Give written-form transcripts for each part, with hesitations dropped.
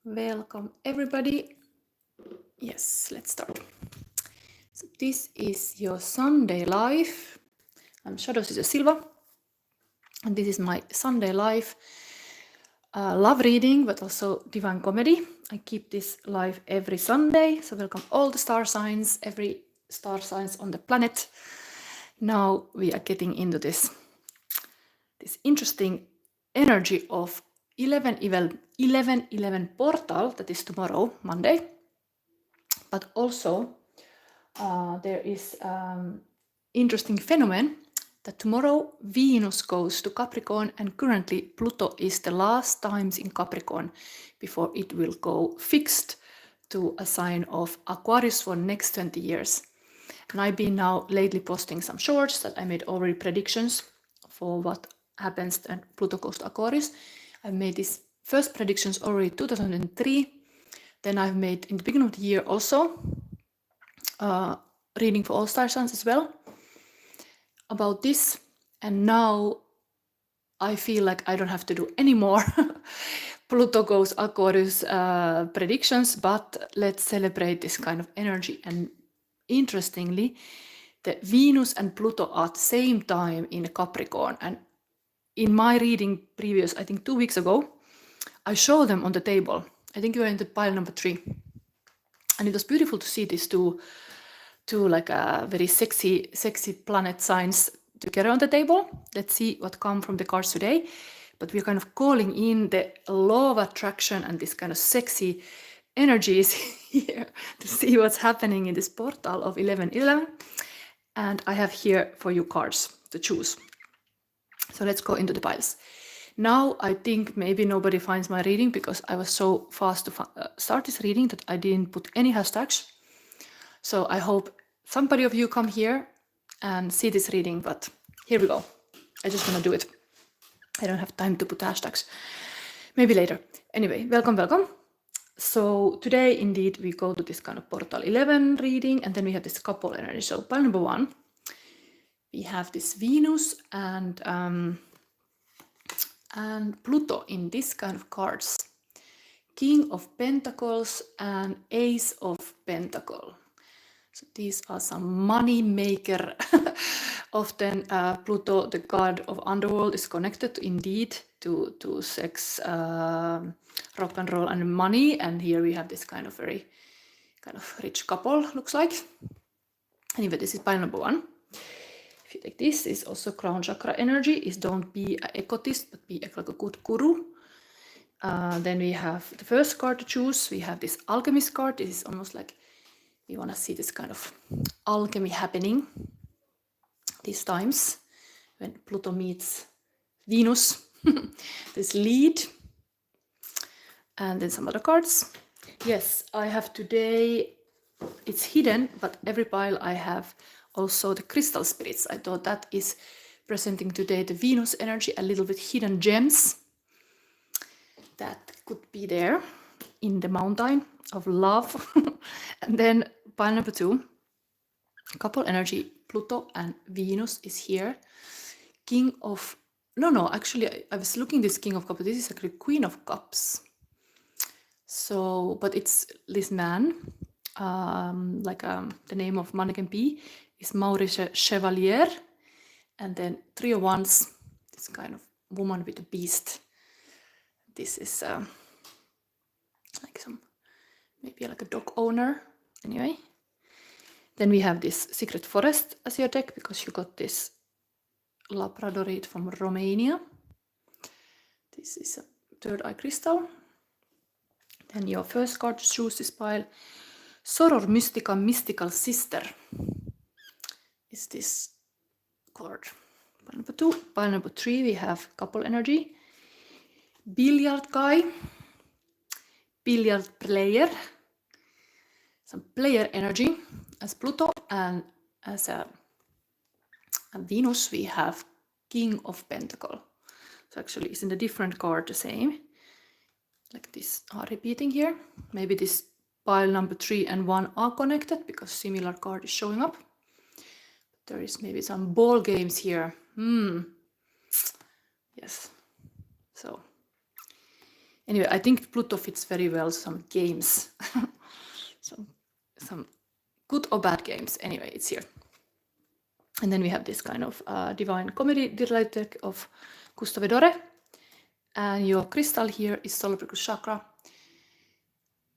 Welcome everybody. Yes, let's start. So this is your Sunday live. I'm Shadows is a Silva, and this is my Sunday live love reading, but also divine comedy. I keep this live every Sunday. So welcome all the star signs, every star signs on the planet. Now we are getting into this interesting energy of 11/11 portal that is tomorrow, Monday. But also there is interesting phenomenon that tomorrow Venus goes to Capricorn, and currently Pluto is the last times in Capricorn before it will go fixed to a sign of Aquarius for next 20 years. And I've been now lately posting some shorts that I made already predictions for what happens when Pluto goes to Aquarius. I've made these first predictions already 2003. Then I've made in the beginning of the year also reading for all star signs as well about this. And now I feel like I don't have to do any more Pluto goes Aquarius predictions, but let's celebrate this kind of energy. And interestingly, the Venus and Pluto are at the same time in Capricorn. And in my reading previous, I think 2 weeks ago, I showed them on the table. I think you were in the pile number 3. And it was beautiful to see these two like very sexy planet signs together on the table. Let's see what come from the cards today. But we're kind of calling in the law of attraction and this kind of sexy energies here to see what's happening in this portal of 11/11. And I have here for you cards to choose. So let's go into the piles. Now I think maybe nobody finds my reading because I was so fast to start this reading that I didn't put any hashtags. So I hope somebody of you come here and see this reading, but here we go. I just want to do it. I don't have time to put hashtags. Maybe later. Anyway, welcome. So today, indeed, we go to this kind of portal 11 reading, and then we have this couple energy. So pile number 1, we have this Venus and Pluto in this kind of cards. King of Pentacles and Ace of Pentacles. So these are some money maker. Often Pluto, the god of underworld, is connected indeed to sex, rock and roll, and money. And here we have this kind of very kind of rich couple, looks like. Anyway, this is pile number 1. If you take this, is also crown chakra energy. Is don't be an egotist, but be like a good guru. Then we have the first card to choose. We have this alchemist card. This is almost like we want to see this kind of alchemy happening these times when Pluto meets Venus. This lead. And then some other cards. Yes, I have today, it's hidden, but every pile I have also the crystal spirits. I thought that is presenting today the Venus energy, a little bit hidden gems that could be there in the mountain of love. And then pile number 2, couple energy, Pluto and Venus is here. King of, no, actually I was looking this King of Cups. This is actually Queen of Cups. So, but it's this man, the name of Mannequin P is Maurice Chevalier. And then 3 of Wands, this kind of woman with a beast. This is like some, maybe like a dog owner. Anyway, then we have this Secret Forest as your deck because you got this Labradorite from Romania. This is a third eye crystal. Then your first card to choose this pile, Soror Mystica, Mystical Sister, is this card. Pile number 2. Pile number 3, we have couple energy, billiard guy, billiard player, some player energy as Pluto, and as a Venus we have King of Pentacles. So actually it's in a different card the same. Like this are repeating here. Maybe this pile number 3 and 1 are connected because similar card is showing up. But there is maybe some ball games here. Yes. So Anyway, I think Pluto fits very well some games. some good or bad games. Anyway, it's here. And then we have this kind of divine comedy delight deck of Gusto Vedore. And your crystal here is solar plexus chakra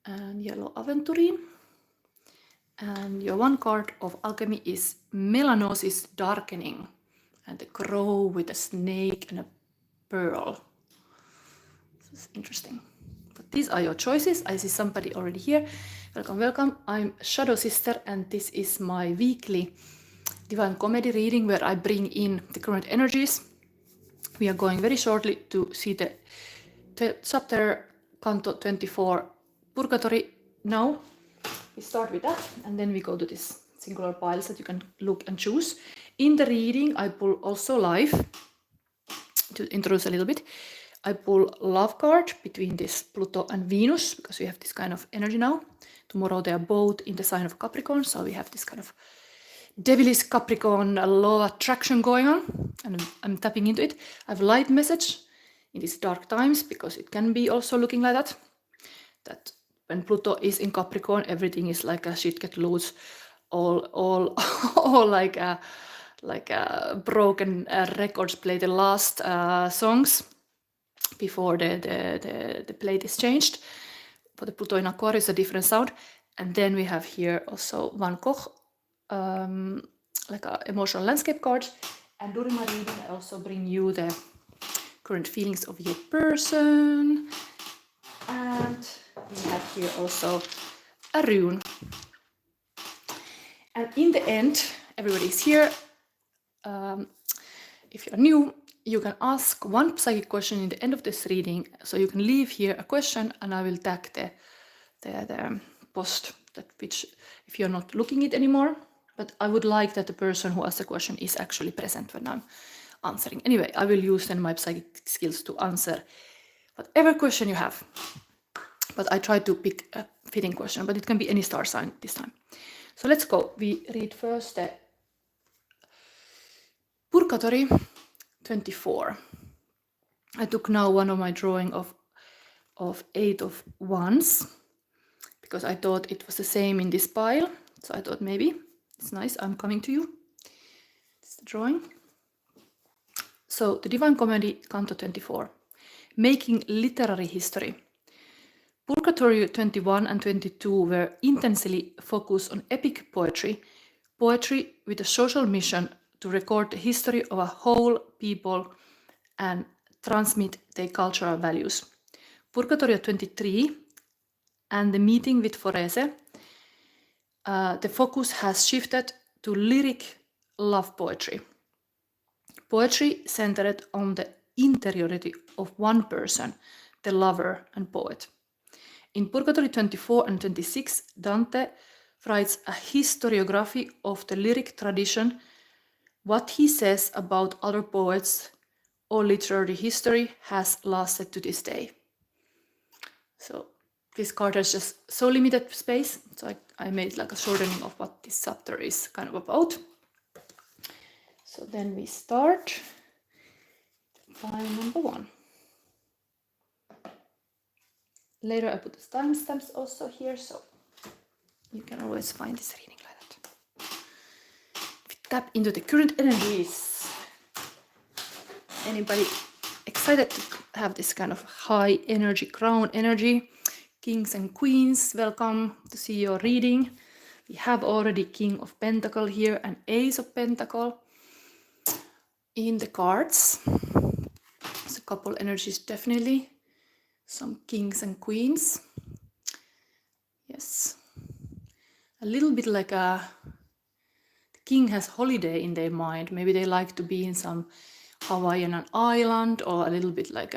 and yellow aventurine. And your one card of alchemy is Melanosis Darkening, and the crow with a snake and a pearl. This is interesting. But these are your choices. I see somebody already here. Welcome, welcome. I'm Shadow Sister, and this is my weekly Divine Comedy reading where I bring in the current energies. We are going very shortly to see the chapter Canto 24 Purgatorio now. We start with that, and then we go to this singular piles that you can look and choose. In the reading, I pull also live to introduce a little bit. I pull love card between this Pluto and Venus because we have this kind of energy now. Tomorrow they are both in the sign of Capricorn, so we have this kind of devilish Capricorn law of attraction going on, and I'm tapping into it. I have a light message in these dark times because it can be also looking like that. That when Pluto is in Capricorn, everything is like a shit get loose, all like broken records play the last songs before the plate is changed. For the Pluto in Aquarius, a different sound. And then we have here also Van Gogh, like an emotional landscape card. And during my reading, I also bring you the current feelings of your person. And we have here also a rune. And in the end, everybody's here. If you're new, you can ask one psychic question in the end of this reading. So you can leave here a question, and I will tag the post that which if you're not looking it anymore. But I would like that the person who asked the question is actually present when I'm answering. Anyway, I will use then my psychic skills to answer whatever question you have. But I try to pick a fitting question, but it can be any star sign this time. So let's go. We read first the Purgatorio 24. I took now one of my drawing of 8 of Wands because I thought it was the same in this pile. So I thought maybe it's nice. I'm coming to you. This is the drawing. So the Divine Comedy, Canto 24. Making literary history. Purgatorio 21 and 22 were intensely focused on epic poetry, poetry with a social mission to record the history of a whole people and transmit their cultural values. Purgatorio 23 and the meeting with Forese, the focus has shifted to lyric love poetry. Poetry centered on the interiority of one person, the lover and poet. In Purgatorio 24 and 26, Dante writes a historiography of the lyric tradition, what he says about other poets or literary history has lasted to this day. So this card has just so limited space, so I made like a shortening of what this chapter is kind of about. So then we start by number 1. Later I put the timestamps also here, so you can always find this reading like that. We tap into the current energies. Anybody excited to have this kind of high energy, crown energy? Kings and queens, welcome to see your reading. We have already King of Pentacle here and Ace of Pentacle in the cards. There's a couple energies definitely. Some kings and queens. Yes. A little bit like the king has holiday in their mind. Maybe they like to be in some Hawaiian island, or a little bit like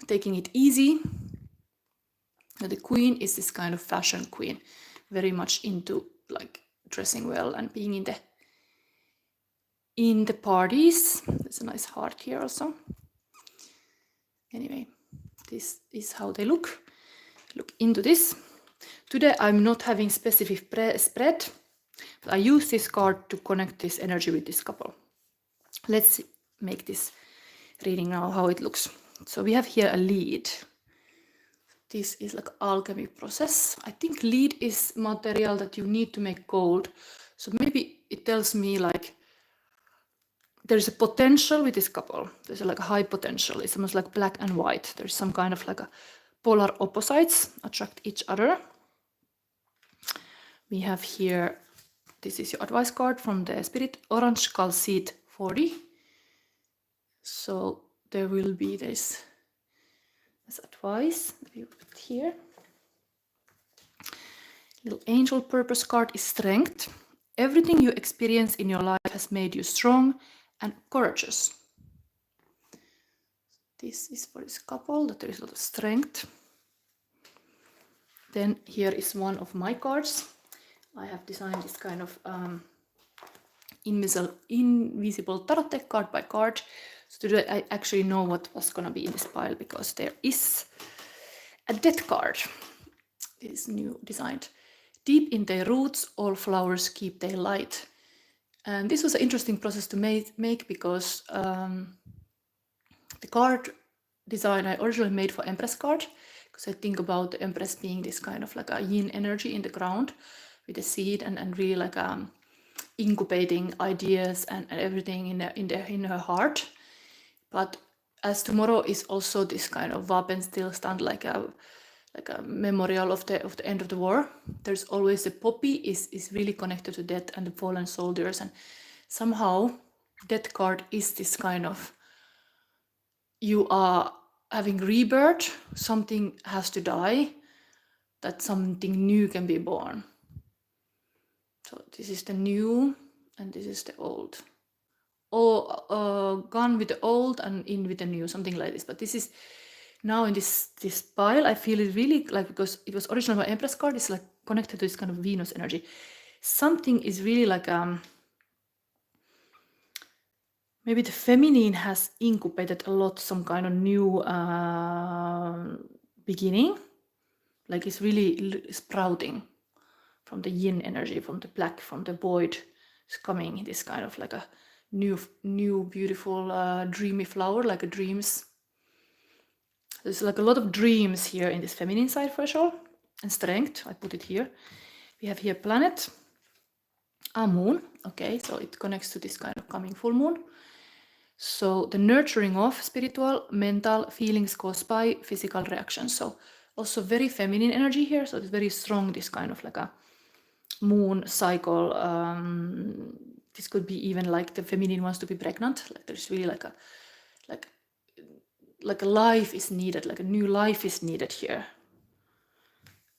taking it easy. The queen is this kind of fashion queen, very much into like dressing well and being in the parties. There's a nice heart here also. Anyway, this is how they look. Look into this. Today I'm not having specific spread, but I use this card to connect this energy with this couple. Let's make this reading now how it looks. So we have here a lead. This is like alchemy process. I think lead is material that you need to make gold. So maybe it tells me like there's a potential with this couple. There's like a high potential. It's almost like black and white. There's some kind of like a polar opposites attract each other. We have here, this is your advice card from the Spirit, Orange Calcite 40. So there will be this as advice that you put here. Little angel purpose card is strength. Everything you experience in your life has made you strong and courageous. This is for this couple, that there is a lot of strength. Then here is one of my cards. I have designed this kind of invisible tarot deck card by card. So today I actually know what was going to be in this pile because there is a death card. It is new designed. Deep in their roots, all flowers keep their light. And this was an interesting process to make because the card design I originally made for Empress card, because I think about the Empress being this kind of like a yin energy in the ground with a seed and really like incubating ideas and everything in her heart. But as tomorrow is also this kind of Vapenstillstand, like a memorial of the end of the war, there's always the poppy is really connected to death and the fallen soldiers, and somehow death card is this kind of, you are having rebirth, something has to die, that something new can be born. So this is the new and this is the old. Or gone with the old and in with the new, something like this. But this is now in this pile, I feel it really like, because it was originally my Empress card, it's like connected to this kind of Venus energy. Something is really like maybe the feminine has incubated a lot, some kind of new beginning. Like it's really sprouting from the yin energy, from the black, from the void. It's coming this kind of like a new beautiful dreamy flower, like a dreams. There's like a lot of dreams here in this feminine side for sure, and strength. I put it here. We have here planet, a moon. Okay, so it connects to this kind of coming full moon. So the nurturing of spiritual, mental feelings caused by physical reactions. So also very feminine energy here. So it's very strong, this kind of like a moon cycle. This could be even like the feminine wants to be pregnant. Like there's really like a life is needed, like a new life is needed here.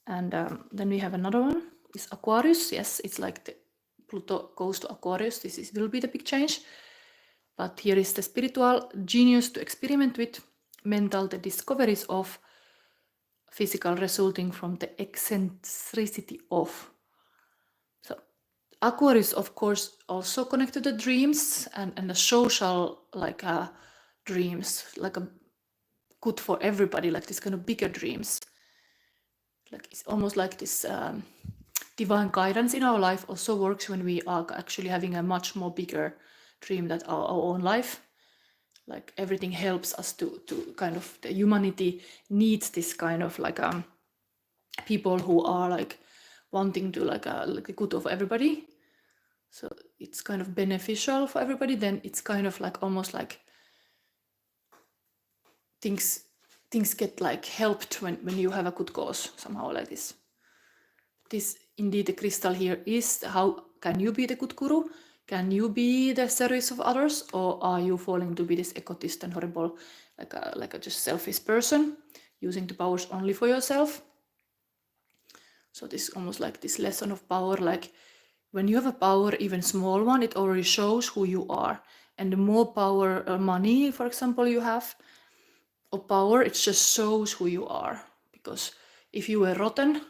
And then we have another one. It's Aquarius. Yes, it's like the Pluto goes to Aquarius. This will be the big change. But here is the spiritual genius to experiment with, mental the discoveries of, physical resulting from the eccentricity of. So Aquarius, of course, also connected to the dreams and the social like dreams, like a good for everybody, like this kind of bigger dreams. Like it's almost like this divine guidance in our life also works when we are actually having a much more bigger dream than our own life. Like everything helps us to kind of, the humanity needs this kind of like people who are like wanting to like the good of everybody. So it's kind of beneficial for everybody. Then it's kind of like almost like things get like helped when you have a good cause somehow like this. This indeed the crystal here is, how can you be the good guru? Can you be the service of others, or are you falling to be this egotist and horrible, like a just selfish person, using the powers only for yourself? So this is almost like this lesson of power, like when you have a power, even small one, it already shows who you are. And the more power, money, for example, you have, or power, it just shows who you are. Because if you were rotten,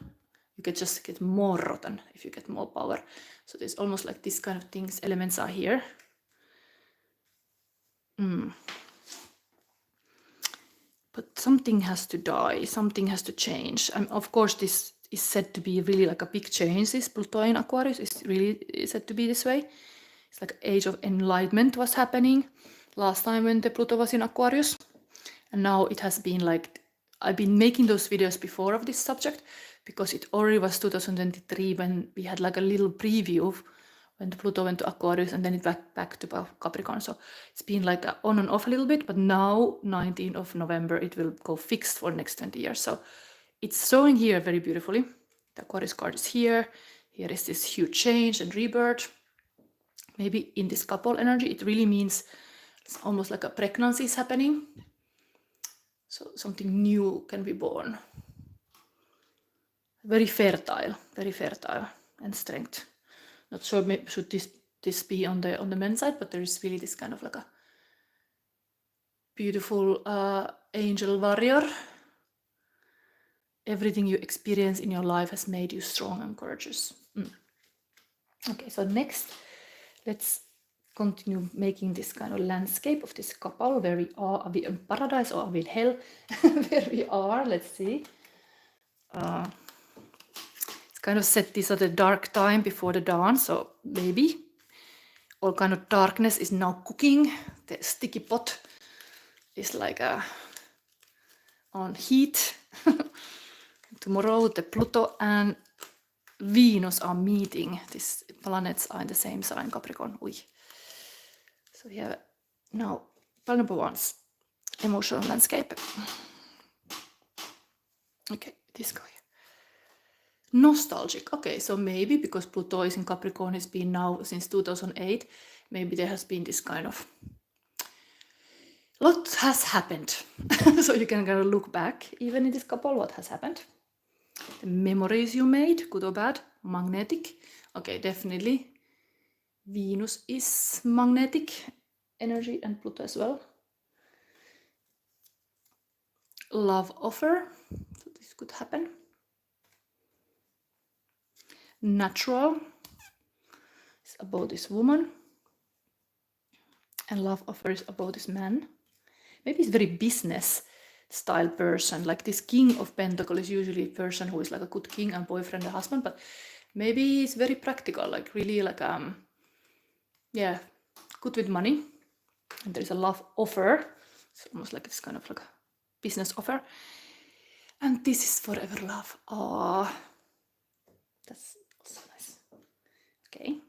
you could just get more rotten if you get more power. So there's almost like this kind of things, elements are here. But something has to die, something has to change. And of course, this is said to be really like a big change. This Pluto in Aquarius is really said to be this way. It's like age of enlightenment was happening last time when the Pluto was in Aquarius. And now it has been like, I've been making those videos before of this subject, because it already was 2023 when we had like a little preview of when Pluto went to Aquarius and then it back to Capricorn. So it's been like on and off a little bit, but now 19th of November it will go fixed for next 20 years. So it's showing here very beautifully. The Aquarius card is here. Here is this huge change and rebirth. Maybe in this couple energy, it really means it's almost like a pregnancy is happening. So something new can be born. Very fertile and strength. Not sure, maybe should this be on the men's side, but there is really this kind of like a beautiful angel warrior. Everything you experience in your life has made you strong and courageous. Okay, so next, let's continue making this kind of landscape of this couple. Where we are we in paradise or are we in hell? Where we are, let's see. It's kind of set this at the dark time before the dawn, so maybe all kind of darkness is now cooking. The sticky pot is like on heat. Tomorrow the Pluto and Venus are meeting. These planets are in the same sign, Capricorn. So we have now pile number 1's emotional landscape. Okay, this guy. Nostalgic. Okay, so maybe because Pluto is in Capricorn, it's been now since 2008, maybe there has been this kind of lot has happened. So you can kind of look back even in this couple, what has happened. The memories you made, good or bad, magnetic. Okay, definitely Venus is magnetic energy and Pluto as well. Love offer, so this could happen. Natural is about this woman, and love offer is about this man. Maybe he's very business style person, like this King of Pentacles is usually a person who is like a good king and boyfriend and husband, but maybe he's very practical, like really like yeah, good with money. And there is a love offer. It's almost like this kind of like a business offer. And this is forever love. Oh, that's so nice. Okay.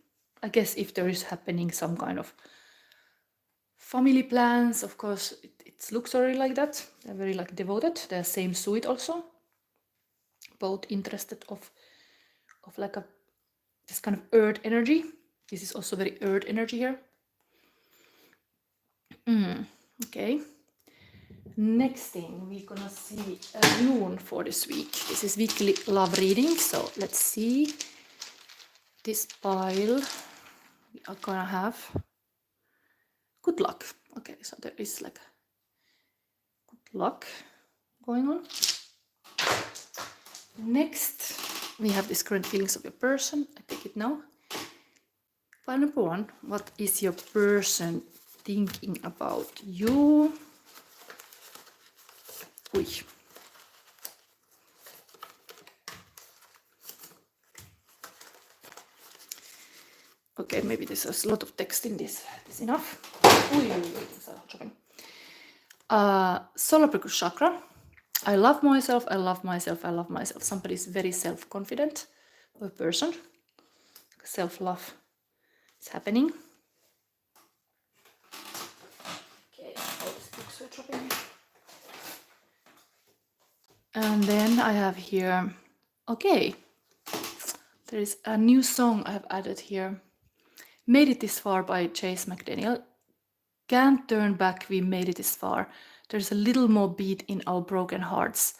I guess if there is happening some kind of family plans, of course, it looks already like that. They're very like devoted. They're same suit also. Both interested of like this kind of earth energy. This is also very earth energy here. Okay. Next thing, we're gonna see a rune for this week. This is weekly love reading, so let's see. This pile, we are gonna have good luck. Okay, so there is like good luck going on. Next, we have this current feelings of your person. I take it now. Pile number 1, what is your person thinking about you? Okay, maybe there's a lot of text in this. Is enough? Solar plexus chakra. I love myself, I love myself, I love myself. Somebody is very self-confident, a person. Self-love is happening. Okay, all these books are dropping. And then I have here, okay, there is a new song I have added here. Made It This Far by Chase McDaniel. Can't turn back, we made it this far. There's a little more beat in our broken hearts.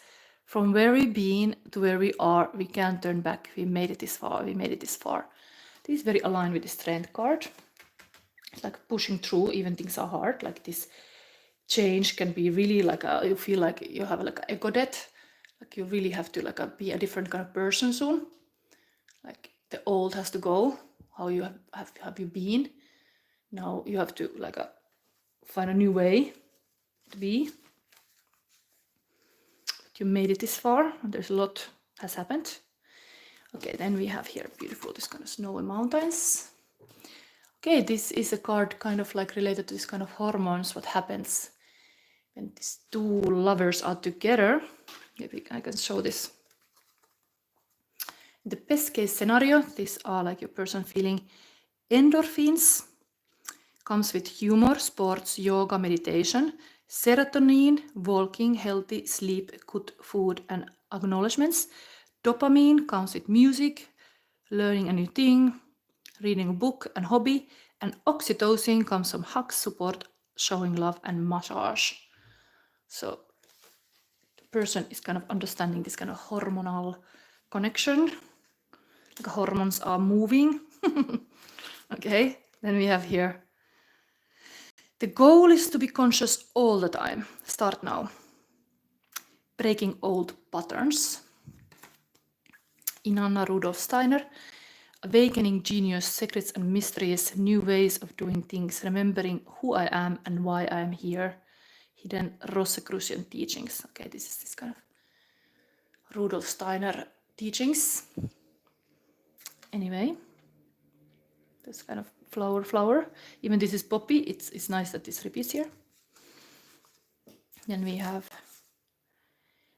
From where we've been to where we are, we can't turn back, we made it this far, we made it this far. This is very aligned with the Strength card. It's like pushing through, even things are hard. Like this change can be really like you feel like you have like an ego death. Like you really have to like be a different kind of person soon. Like the old has to go. How you have you been? Now you have to like find a new way to be. But you made it this far, and there's a lot has happened. Okay, then we have here beautiful this kind of snow and mountains. Okay, this is a card kind of like related to this kind of hormones, what happens when these two lovers are together. Maybe I can show this. In the best case scenario, these are like your person feeling endorphins, comes with humor, sports, yoga, meditation, serotonin, walking, healthy sleep, good food and acknowledgements. Dopamine comes with music, learning a new thing, reading a book and hobby, and oxytocin comes from hugs, support, showing love and massage. So the person is kind of understanding this kind of hormonal connection, like hormones are moving. Okay, then we have here, the goal is to be conscious all the time. Start now. Breaking old patterns. Inanna Rudolf Steiner. Awakening genius, secrets and mysteries, new ways of doing things, remembering who I am and why I am here. Hidden Rosicrucian teachings. Okay, this is this kind of Rudolf Steiner teachings. Anyway, this kind of flower. Even this is poppy. It's nice that this repeats here. Then we have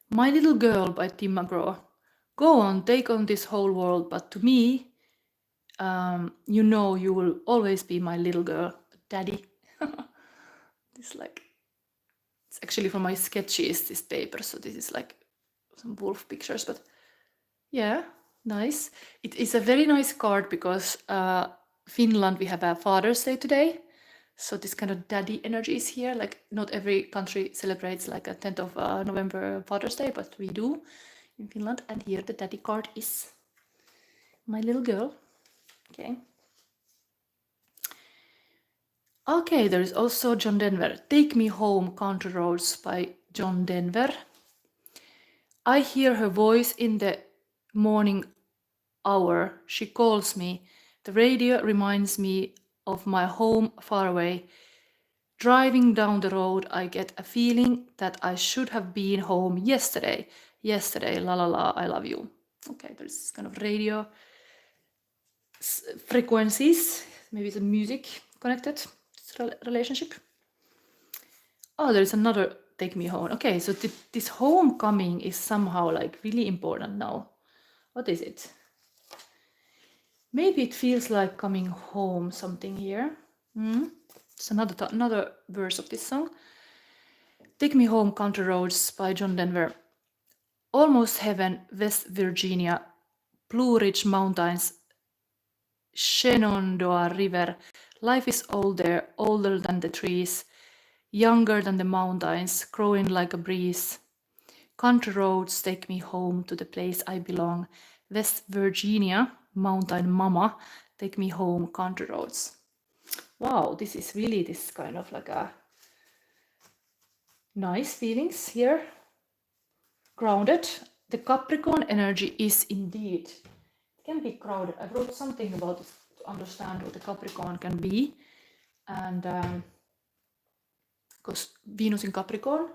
My Little Girl by Tim McGraw. Go on, take on this whole world, but to me, you know you will always be my little girl, daddy. This like, it's actually from my sketches, this paper, so this is like some wolf pictures, but yeah, nice. It is a very nice card because Finland, we have a Father's Day today, so this kind of daddy energy is here. Like not every country celebrates like a 10th of November Father's Day, but we do in Finland, and here the daddy card is my little girl. Okay. Okay, there is also John Denver. Take Me Home, Country Roads by John Denver. I hear her voice in the morning hour. She calls me. The radio reminds me of my home far away. Driving down the road, I get a feeling that I should have been home yesterday. Yesterday, la la la, I love you. Okay, there's kind of radio frequencies. Maybe it's a music connected relationship. Oh, there's another Take Me Home. Okay, so this homecoming is somehow like really important now. What is it? Maybe it feels like coming home, something here. It's another verse of this song. Take Me Home, Country Roads by John Denver. Almost Heaven, West Virginia, Blue Ridge Mountains, Shenandoah River. Life is old there, older than the trees, younger than the mountains, growing like a breeze. Country roads take me home to the place I belong. West Virginia, mountain mama, take me home, country roads. Wow, this is really this kind of like a nice feelings here. Grounded. The Capricorn energy is indeed, it can be crowded. I wrote something about this to understand what the Capricorn can be. And because Venus in Capricorn,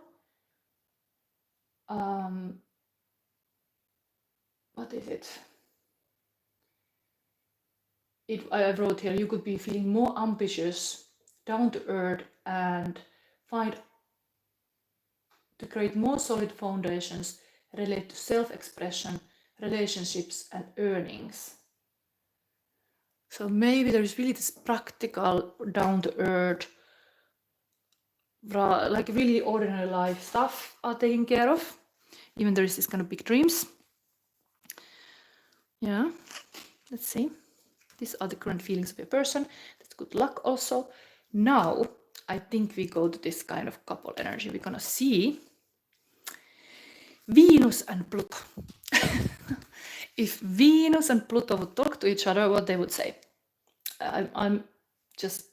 what is it? I wrote here, you could be feeling more ambitious, down to earth, and find to create more solid foundations related to self-expression, relationships, and earnings. So maybe there's really this practical, down to earth, like really ordinary life stuff are taken care of. Even there is this kind of big dreams. Yeah, let's see. These are the current feelings of your person. That's good luck also. Now, I think we go to this kind of couple energy. We're gonna see Venus and Pluto. If Venus and Pluto would talk to each other, what they would say. I'm just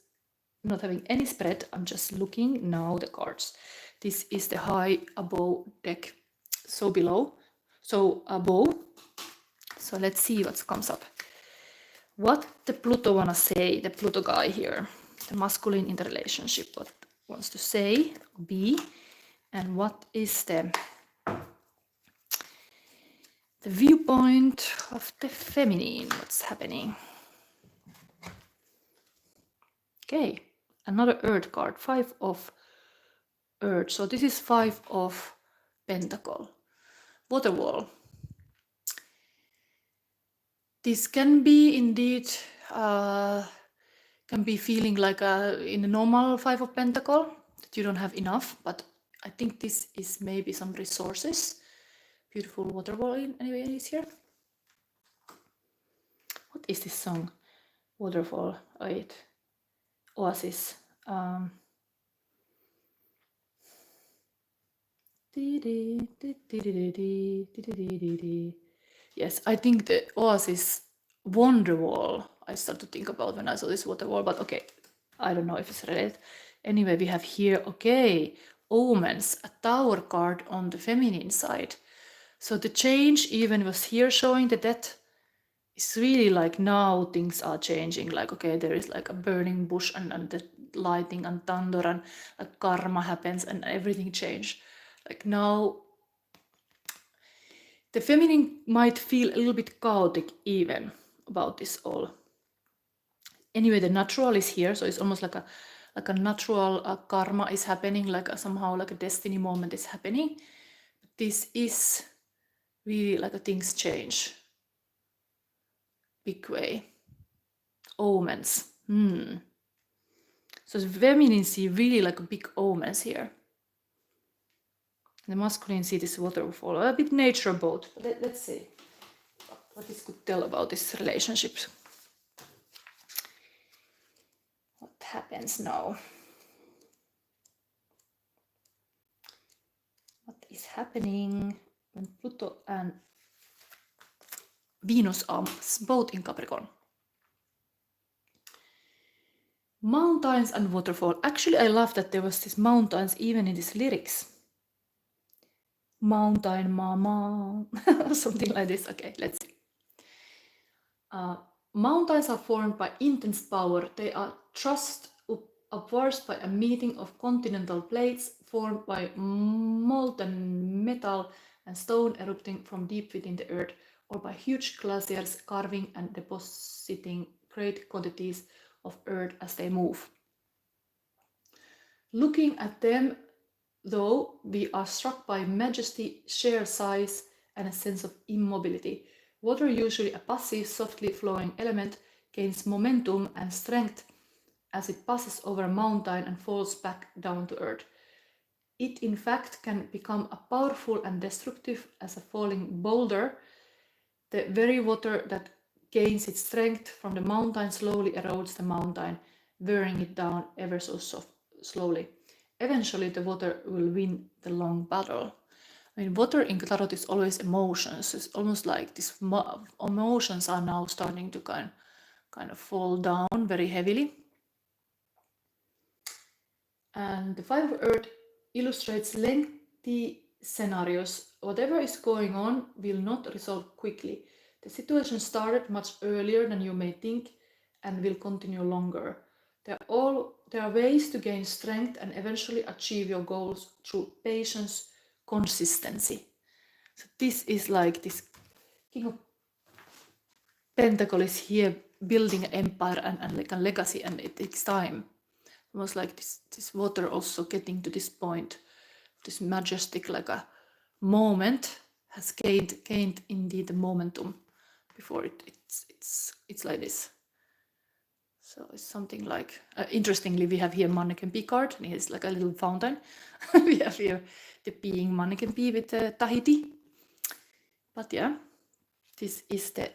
not having any spread. I'm just looking now the cards. This is the high above deck. So below, so above. So let's see what comes up. What the Pluto wanna say, the Pluto guy here, the masculine in the relationship, what wants to say, be, and what is the viewpoint of the feminine, what's happening. Okay, another Earth card, 5 of Earth. So this is 5 of Pentacle. Water wall. This can be indeed, can be feeling like in a normal 5 of Pentacle, that you don't have enough, but I think this is maybe some resources. Beautiful water wall anyway is here. What is this song? Waterfall. Wait. Oasis. Yes, I think the Oasis Wonderwall I started to think about when I saw this water wall, but okay, I don't know if it's related. Anyway, we have here, okay, Omens, a Tower card on the feminine side. So the change even was here showing the death. It's really like now things are changing, like okay, there is like a burning bush and the lightning and thunder and like karma happens and everything changed. Like now the feminine might feel a little bit chaotic even about this all. Anyway, the natural is here, so it's almost like a natural karma is happening, like somehow like a destiny moment is happening. This is really like things change. Big way. Omens. So the feminine see really like a big omens here. The masculine see this waterfall, a bit nature both. Let's see what this could tell about this relationship. What happens now? What is happening when Pluto and Venus are both in Capricorn? Mountains and waterfall. Actually, I love that there was this mountains even in these lyrics. Mountain mama, something like this. Okay, let's see. Mountains are formed by intense power. They are thrust upwards by a meeting of continental plates formed by molten metal and stone erupting from deep within the earth, or by huge glaciers carving and depositing great quantities of earth as they move. Looking at them, though, we are struck by majesty, sheer size, and a sense of immobility. Water, usually a passive, softly flowing element, gains momentum and strength as it passes over a mountain and falls back down to earth. It, in fact, can become as powerful and destructive as a falling boulder. The very water that gains its strength from the mountain slowly erodes the mountain, wearing it down ever so slowly. Eventually, the water will win the long battle. I mean, water in Tarot is always emotions. It's almost like these emotions are now starting to kind of fall down very heavily. And the Five of Earth illustrates lengthy scenarios. Whatever is going on will not resolve quickly. The situation started much earlier than you may think and will continue longer. There are ways to gain strength and eventually achieve your goals through patience, consistency. So this is like this King of Pentacles is here building an empire and like a legacy, and it takes time. Almost like this water also getting to this point, this majestic like a moment has gained indeed the momentum before it's like this. So it's something like, interestingly, we have here Mannequin P card, and it's like a little fountain. We have here the being Mannequin P with Tahiti. But yeah, this is the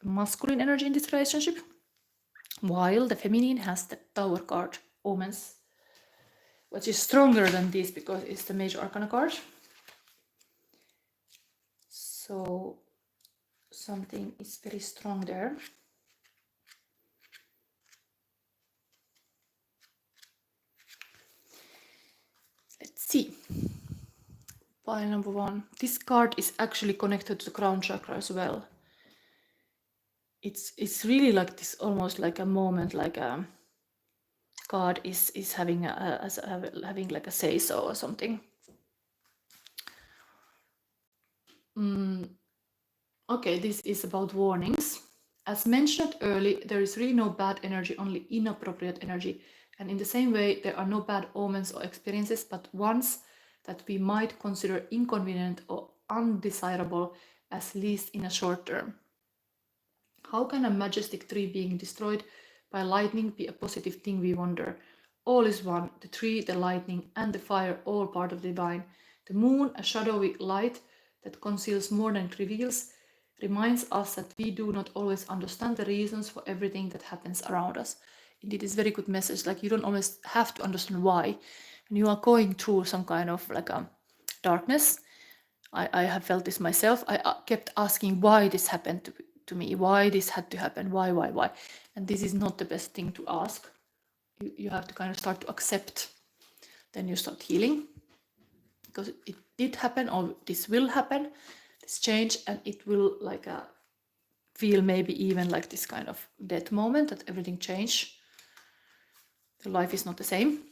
masculine energy in this relationship, while the feminine has the Tower card, Omens, which is stronger than this because it's the major arcana card. So something is very strong there. Let's see. Pile number 1. This card is actually connected to the crown chakra as well. It's really like this, almost like a moment, like a card is having having like a say so or something. Okay, this is about warnings. As mentioned earlier, there is really no bad energy, only inappropriate energy And in the same way, there are no bad omens or experiences, but ones that we might consider inconvenient or undesirable, at least in a short term. How can a majestic tree being destroyed by lightning be a positive thing, we wonder? All is one, the tree, the lightning, and the fire, all part of the divine. The moon, a shadowy light that conceals more than it reveals, reminds us that we do not always understand the reasons for everything that happens around us. Indeed, it's a very good message. Like, you don't always have to understand why. When you are going through some kind of like a darkness, I have felt this myself. I kept asking why this happened to me, why this had to happen, why. And this is not the best thing to ask. You have to kind of start to accept. Then you start healing. Because it did happen, or this will happen, this change, and it will like feel maybe even like this kind of death moment, that everything changed. The life is not the same.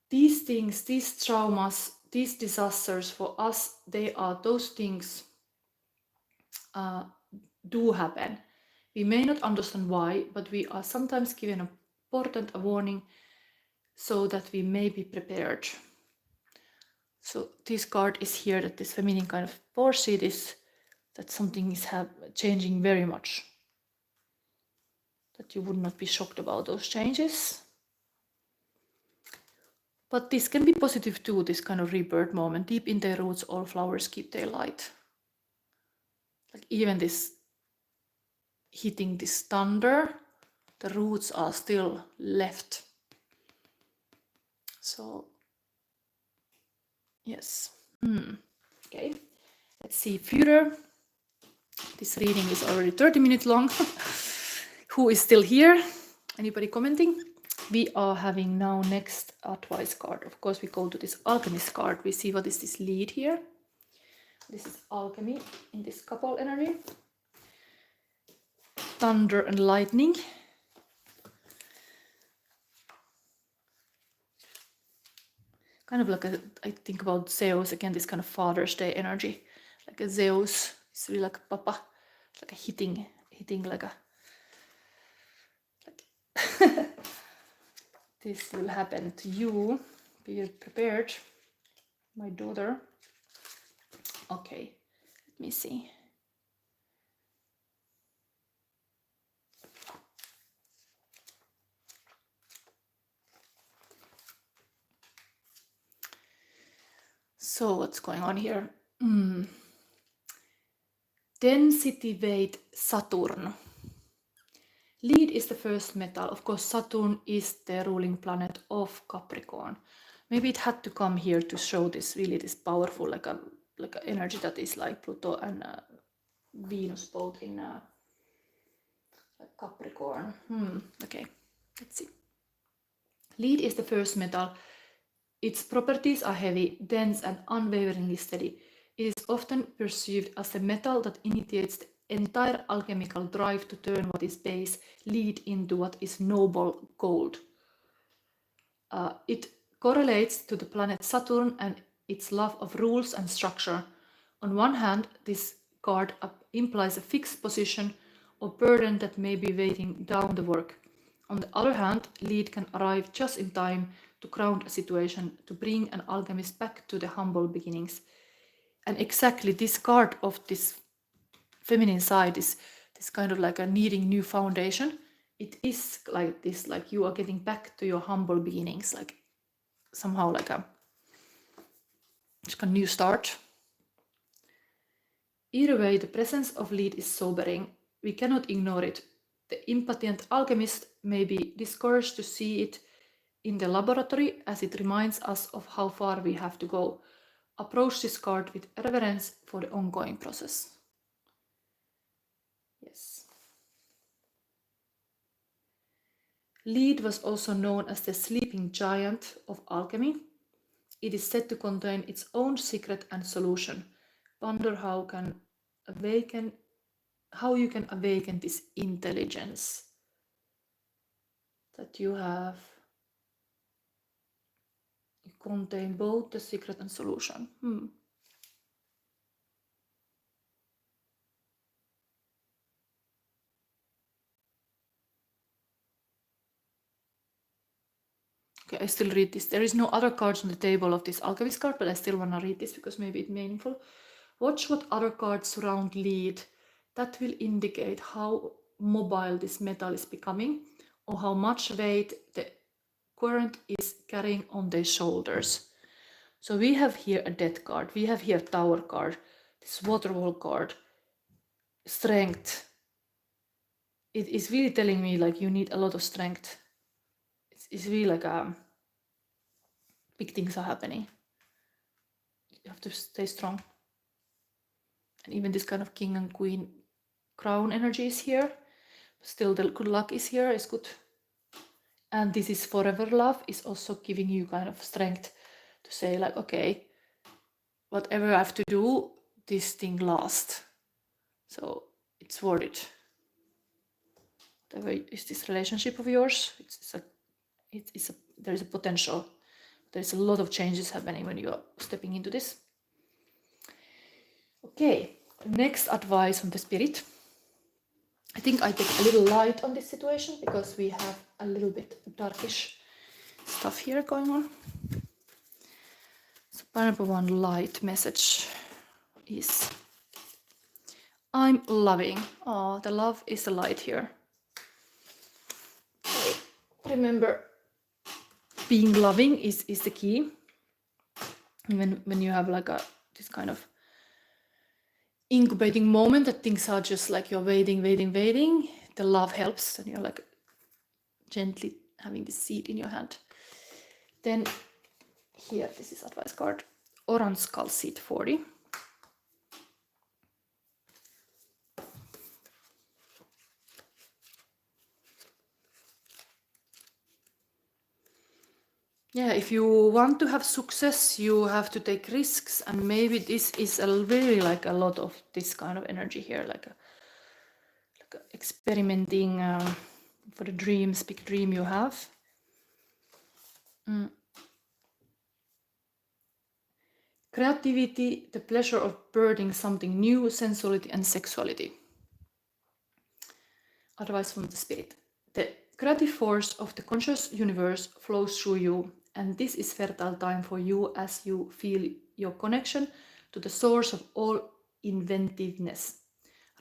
These things, these traumas, these disasters for us, they are those things do happen. We may not understand why, but we are sometimes given a warning so that we may be prepared. So this card is here, that this feminine kind of foresee this, that something is changing very much. That you would not be shocked about those changes. But this can be positive too, this kind of rebirth moment. Deep in their roots, all flowers keep their light. Like even this hitting this thunder, the roots are still left. So, yes. Okay, let's see further. This reading is already 30 minutes long. Who is still here? Anybody commenting? We are having now next a twice card. Of course, we go to this alchemist card. We see what is this lead here. This is alchemy in this couple energy. Thunder and lightning. Kind of like I think about Zeus again, this kind of Father's Day energy. Like a Zeus, it's really like a papa, it's like a hitting like a this will happen to you. Be prepared, my daughter. Okay, let me see. So what's going on here? Density weight Saturn. Lead is the first metal. Of course, Saturn is the ruling planet of Capricorn. Maybe it had to come here to show this really this powerful like a energy that is like Pluto and Venus both in Capricorn. Okay, let's see. Lead is the first metal. Its properties are heavy, dense, and unwaveringly steady. It is often perceived as the metal that initiates the entire alchemical drive to turn what is base, lead, into what is noble, gold. It correlates to the planet Saturn and its love of rules and structure. On one hand, this card implies a fixed position or burden that may be weighing down the work. On the other hand, lead can arrive just in time to ground a situation, to bring an alchemist back to the humble beginnings. And exactly this card of this feminine side is this kind of like a needing new foundation. It is like this, like you are getting back to your humble beginnings, like somehow like a new start. Either way, the presence of lead is sobering. We cannot ignore it. The impatient alchemist may be discouraged to see it in the laboratory, as it reminds us of how far we have to go. Approach this card with reverence for the ongoing process. Yes. Lead was also known as the sleeping giant of alchemy. It is said to contain its own secret and solution. Ponder how you can awaken this intelligence that you have. You contain both the secret and solution. Okay, I still read this. There is no other cards on the table of this alchemist card, but I still want to read this because maybe it's meaningful. Watch what other cards surround lead. That will indicate how mobile this metal is becoming or how much weight the current is carrying on their shoulders. So we have here a death card. We have here tower card, this waterfall card, strength. It is really telling me like you need a lot of strength. It's really like big things are happening. You have to stay strong. And even this kind of king and queen crown energy is here. Still the good luck is here, is good. And this is forever love is also giving you kind of strength to say like, okay, whatever I have to do, this thing lasts. So it's worth it. Whatever is this relationship of yours, there is a potential. There's a lot of changes happening when you are stepping into this. Okay, next advice from the spirit. I think I take a little light on this situation because we have a little bit darkish stuff here going on. So number one light message is I'm loving. Oh, the love is the light here. Remember, being loving is the key. Even when you have like this kind of incubating moment that things are just like you're waiting, the love helps and you're like gently having this seed in your hand. Then here, this is advice card, Orange Skull Seed 40. Yeah, if you want to have success, you have to take risks, and maybe this is really like a lot of this kind of energy here, like experimenting for the dreams, big dream you have. Creativity, the pleasure of birthing something new, sensuality and sexuality. Advice from the spirit. The creative force of the conscious universe flows through you, and this is fertile time for you as you feel your connection to the source of all inventiveness.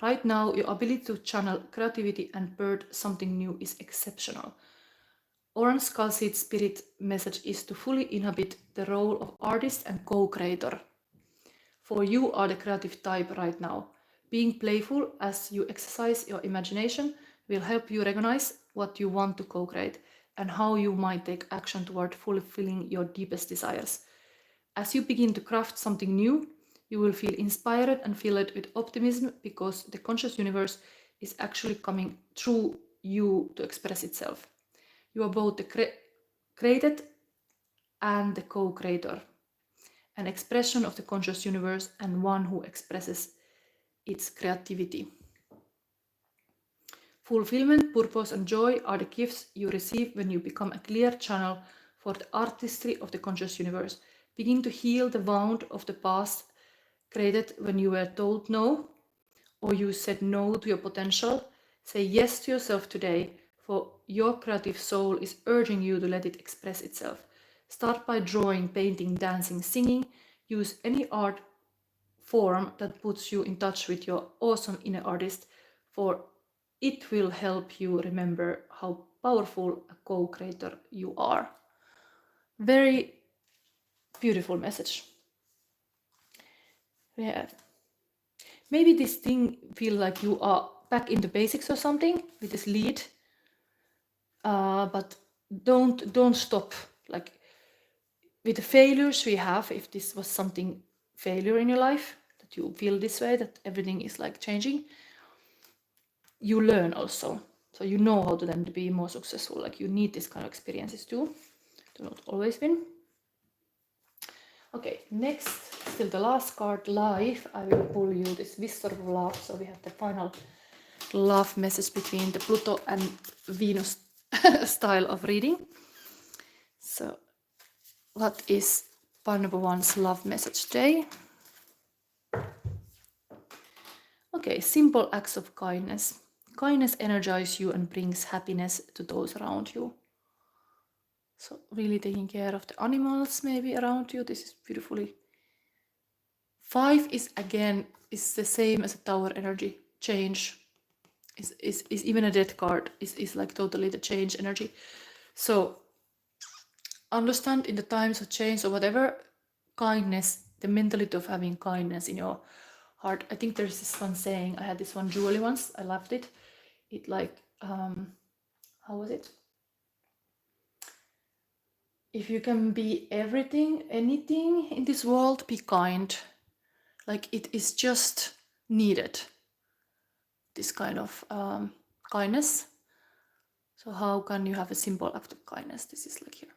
Right now, your ability to channel creativity and birth something new is exceptional. Orange Skull Seed Spirit message is to fully inhabit the role of artist and co-creator. For you are the creative type right now. Being playful as you exercise your imagination will help you recognize what you want to co-create and how you might take action toward fulfilling your deepest desires. As you begin to craft something new, you will feel inspired and filled with optimism because the conscious universe is actually coming through you to express itself. You are both the created and the co-creator, an expression of the conscious universe and one who expresses its creativity. Fulfillment, purpose, and joy are the gifts you receive when you become a clear channel for the artistry of the conscious universe. Begin to heal the wound of the past created when you were told no, or you said no to your potential. Say yes to yourself today, for your creative soul is urging you to let it express itself. Start by drawing, painting, dancing, singing. Use any art form that puts you in touch with your awesome inner artist, for it will help you remember how powerful a co-creator you are. Very beautiful message. Yeah. Maybe this thing feel like you are back in the basics or something with this lead, but don't stop. Like with the failures we have, if this was something failure in your life, that you feel this way, that everything is like changing, you learn also. So you know how to then be more successful. Like you need this kind of experiences too. Do not always win. Okay, next, still the last card, life. I will pull you this Whisper of Love. So we have the final love message between the Pluto and Venus style of reading. So what is part number one's love message today? Okay, simple acts of kindness. Kindness energizes you and brings happiness to those around you. So really taking care of the animals maybe around you. This is beautifully. 5 is again is the same as a tower energy. Change is even a death card is like totally the change energy. So understand in the times of change or whatever, kindness, the mentality of having kindness in your heart. I think there's this one saying, I had this one jewelry once, I loved it. It like, how was it? If you can be everything, anything in this world, be kind. Like it is just needed, this kind of kindness. So how can you have a simple act of kindness? This is like here.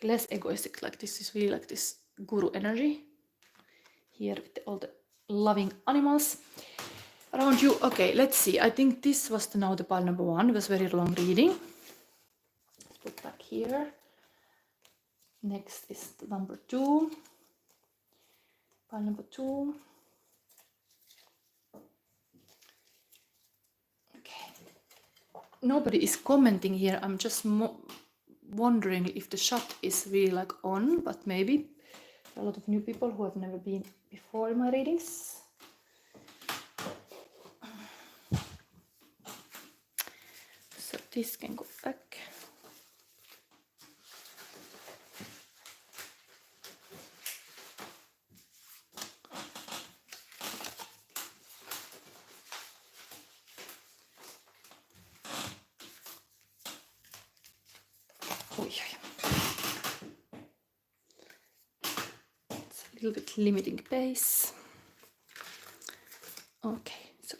Less egoistic, like this is really like this guru energy. Here with all the loving animals around you. Okay, let's see. I think this was now the pile number 1. It was very long reading. Let's put back here. Next is the number 2. Pile number 2. Okay. Nobody is commenting here. I'm just wondering if the chat is really like on, but maybe a lot of new people who have never been before in my readings. So this can go back. It's a little bit limiting pace. Okay, so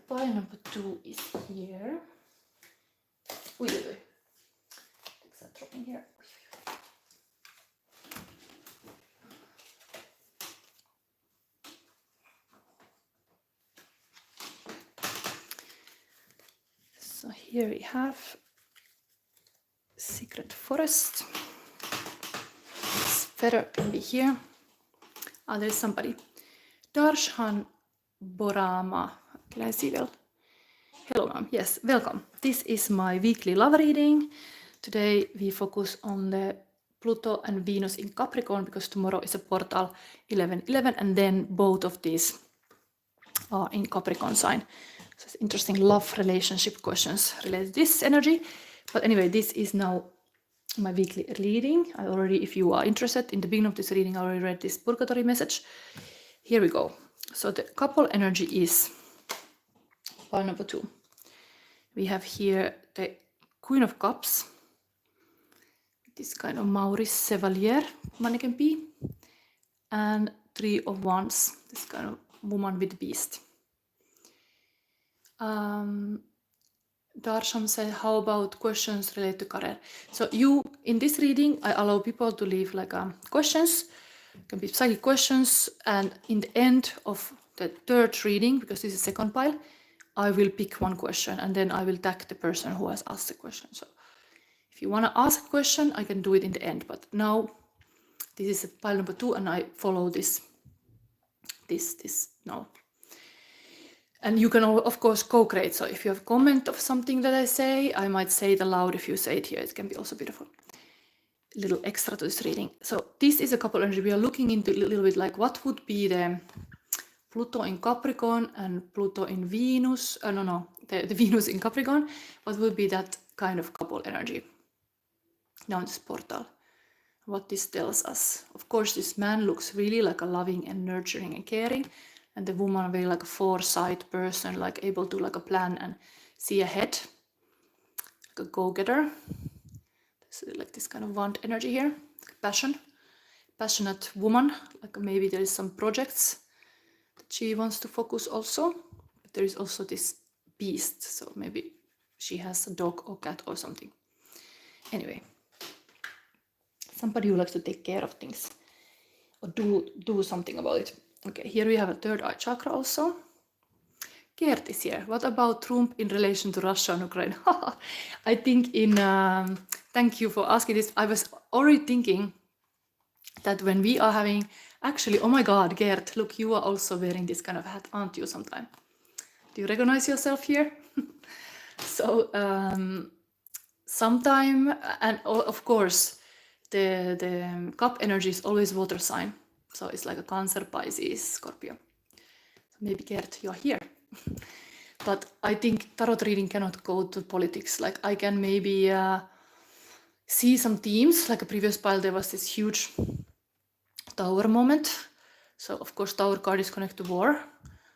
pile number 2 is here. Wait. Things are dropping here. So here we have Secret Forest. This feather can be here. Ah, there's somebody. Darshan Borama. Can I see well? Hello, ma'am. Yes, welcome. This is my weekly love reading. Today we focus on the Pluto and Venus in Capricorn because tomorrow is a portal 11/11 and then both of these are in Capricorn sign. So it's interesting love relationship questions related to this energy. But anyway, this is now my weekly reading. I already, if you are interested, in the beginning of this reading, I already read this Purgatorio message. Here we go. So the couple energy is pile number 2. We have here the Queen of Cups, this kind of Maurice Chevalier mannequin pea, and 3 of Wands, this kind of woman with beast. Darsham said, how about questions related to career? So you, in this reading, I allow people to leave like questions, it can be psychic questions, and in the end of the third reading, because this is second pile, I will pick one question and then I will tag the person who has asked the question. So if you want to ask a question, I can do it in the end, but now this is pile number 2 and I follow this now. And you can, of course, co-create. So if you have a comment of something that I say, I might say it aloud if you say it here. It can be also beautiful. A little extra to this reading. So this is a couple energy. We are looking into a little bit like what would be the Pluto in Capricorn and Pluto in Venus. The Venus in Capricorn. What would be that kind of couple energy down this portal? What this tells us. Of course, this man looks really like a loving and nurturing and caring. And the woman very like a foresight person, like able to like a plan and see ahead, like a go-getter. Like this kind of want energy here, like passionate woman. Like maybe there is some projects that she wants to focus also. But there is also this beast, so maybe she has a dog or cat or something. Anyway, somebody who likes to take care of things or do something about it. Okay, here we have a third eye chakra also. Gert is here. What about Trump in relation to Russia and Ukraine? I think thank you for asking this. I was already thinking that when we are having Actually, oh my God, Gert, look, you are also wearing this kind of hat, aren't you, sometime? Do you recognize yourself here? So, sometime, and of course, the cup energy is always water sign. So it's like a Cancer, Pisces, Scorpio. So maybe Gert, you're here. But I think tarot reading cannot go to politics. Like I can maybe see some themes. Like a previous pile, there was this huge Tower moment. So of course, Tower card is connected to war.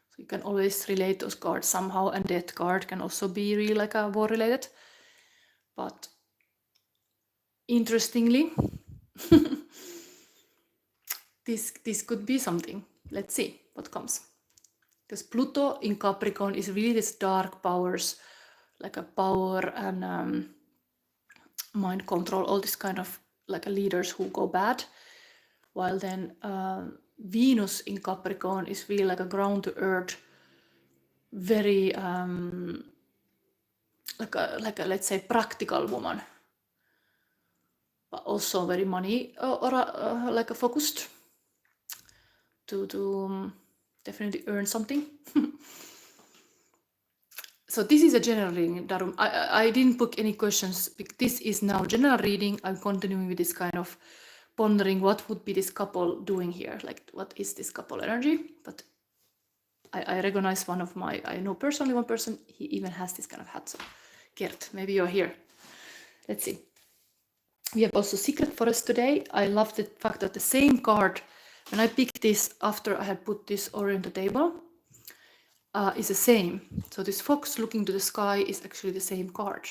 So you can always relate those cards somehow, and Death card can also be really like a war related. But interestingly, this could be something. Let's see what comes. Because Pluto in Capricorn is really this dark powers, like a power and mind control, all this kind of like a leaders who go bad. While then Venus in Capricorn is really like a ground to earth, very like a let's say practical woman, but also very money or like a focused to definitely earn something. So this is a general reading, Darum. I didn't book any questions. This is now general reading. I'm continuing with this kind of pondering what would be this couple doing here, like what is this couple energy. But I recognize one of my, I know personally one person, he even has this kind of hat. So Gert, maybe you're here. Let's see. We have also Secret Forest today. I love the fact that the same card, when I picked this after I had put this over on the table, is the same. So this fox looking to the sky is actually the same card.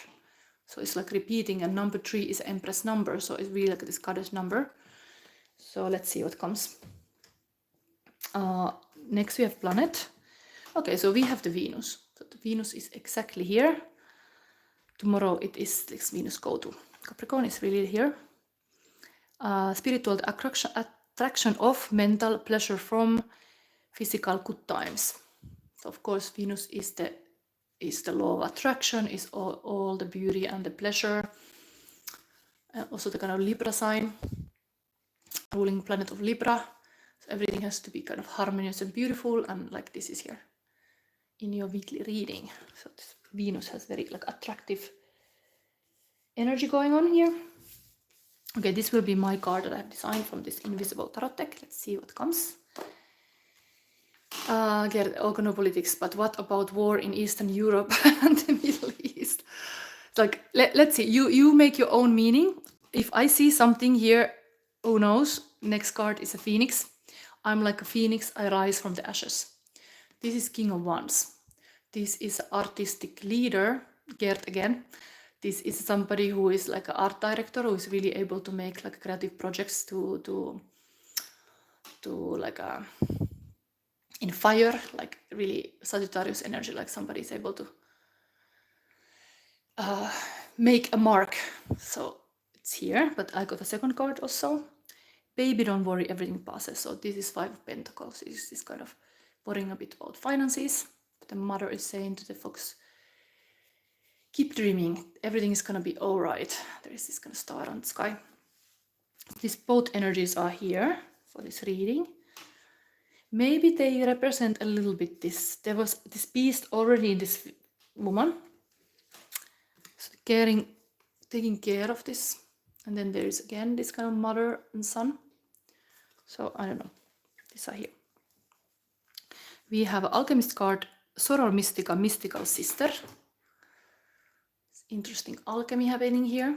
So it's like repeating, and number 3 is Empress number. So it's really like this goddess number. So let's see what comes. Next we have planet. Okay, so we have the Venus. So the Venus is exactly here. Tomorrow it is this Venus go to Capricorn is really here. Spiritual attraction of mental pleasure from physical good times. So of course Venus is the law of attraction, is all the beauty and the pleasure. Also the kind of Libra sign, ruling planet of Libra. So everything has to be kind of harmonious and beautiful, and like this is here in your weekly reading. So this Venus has very like attractive energy going on here. Okay, this will be my card that I have designed from this invisible tarot deck. Let's see what comes. Politics, but what about war in Eastern Europe and the Middle East? Like, let's see, you make your own meaning. If I see something here, who knows, next card is a phoenix. I'm like a phoenix, I rise from the ashes. This is King of Wands. This is artistic leader, Gert again. This is somebody who is like an art director, who is really able to make like creative projects to like a in fire, like really Sagittarius energy, like somebody is able to make a mark. So it's here, but I got a second card also. Baby, don't worry, everything passes. So this is 5 of Pentacles. This is kind of worrying a bit about finances. But the mother is saying to the fox, keep dreaming, everything is gonna be all right. There is this kind of star on the sky. These both energies are here for this reading. Maybe they represent a little bit this. There was this beast already in this woman. So taking care of this. And then there is again this kind of mother and son. So I don't know. These are here. We have an alchemist card, Soror Mystica, mystical sister. Interesting alchemy happening here.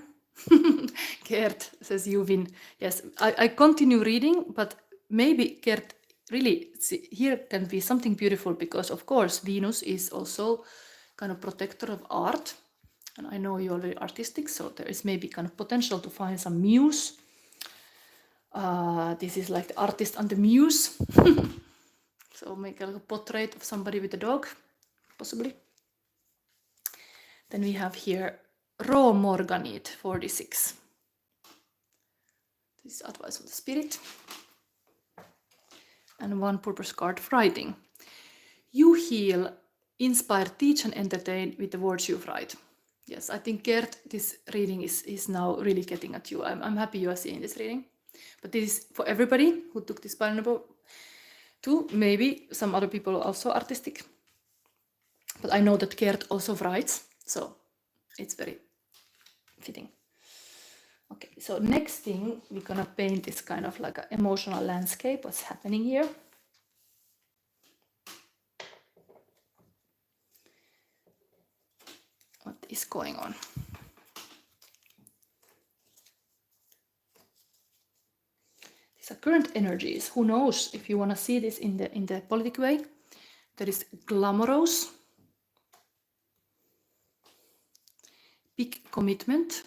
Gert says you win. Yes, I continue reading, but maybe Gert really, see, here can be something beautiful, because of course Venus is also kind of protector of art, and I know you're very artistic, so there is maybe kind of potential to find some muse. This is like the artist and the muse. So make a little portrait of somebody with a dog, possibly. Then we have here Raw Morganite 46. This is advice of the spirit. And one purpose card of writing. You heal, inspire, teach and entertain with the words you write. Yes, I think Gert, this reading is now really getting at you. I'm happy you are seeing this reading. But this is for everybody who took this pile number 2. Maybe some other people are also artistic. But I know that Gert also writes, so it's very fitting. Okay, so next thing, we're gonna paint this kind of like an emotional landscape, what's happening here. What is going on? These are current energies. Who knows if you want to see this in the politic way? There is glamorous, big commitment,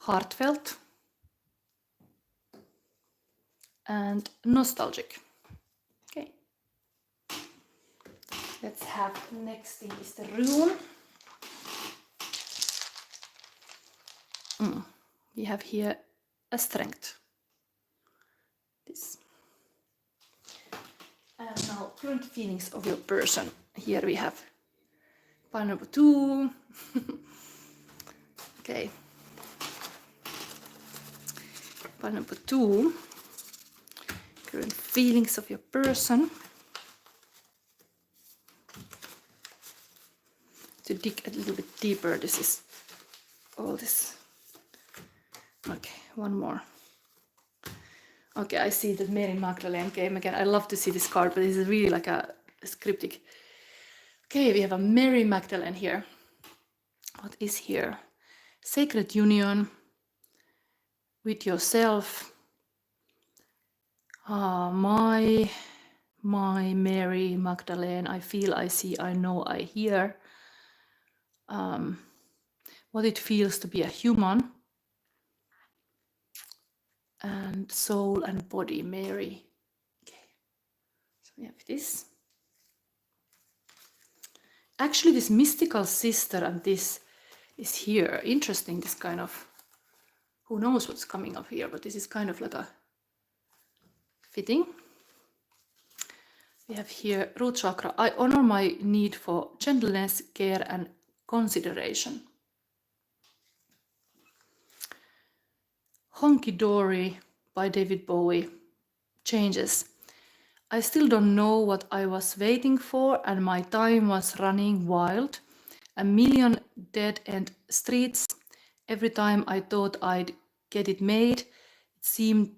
heartfelt, and nostalgic. Okay. Let's have next thing is the rune. We have here a strength. This. And now current feelings of your person. Here we have pile number 2. Okay. Pile number 2. Current feelings of your person. To dig a little bit deeper, this is all this. Okay, one more. Okay, I see that Mary Magdalene came again. I love to see this card, but this is really like a cryptic. Okay, we have a Mary Magdalene here. What is here? Sacred union with yourself. My Mary Magdalene. I feel, I see, I know, I hear. What it feels to be a human. And soul and body, Mary. Okay, so we have this. Actually, this mystical sister and this is here. Interesting, this kind of, who knows what's coming up here, but this is kind of like a fitting. We have here root chakra. I honor my need for gentleness, care, and consideration. Honky Dory by David Bowie. Changes. I still don't know what I was waiting for, and my time was running wild. A million dead-end streets. Every time I thought I'd get it made, it seemed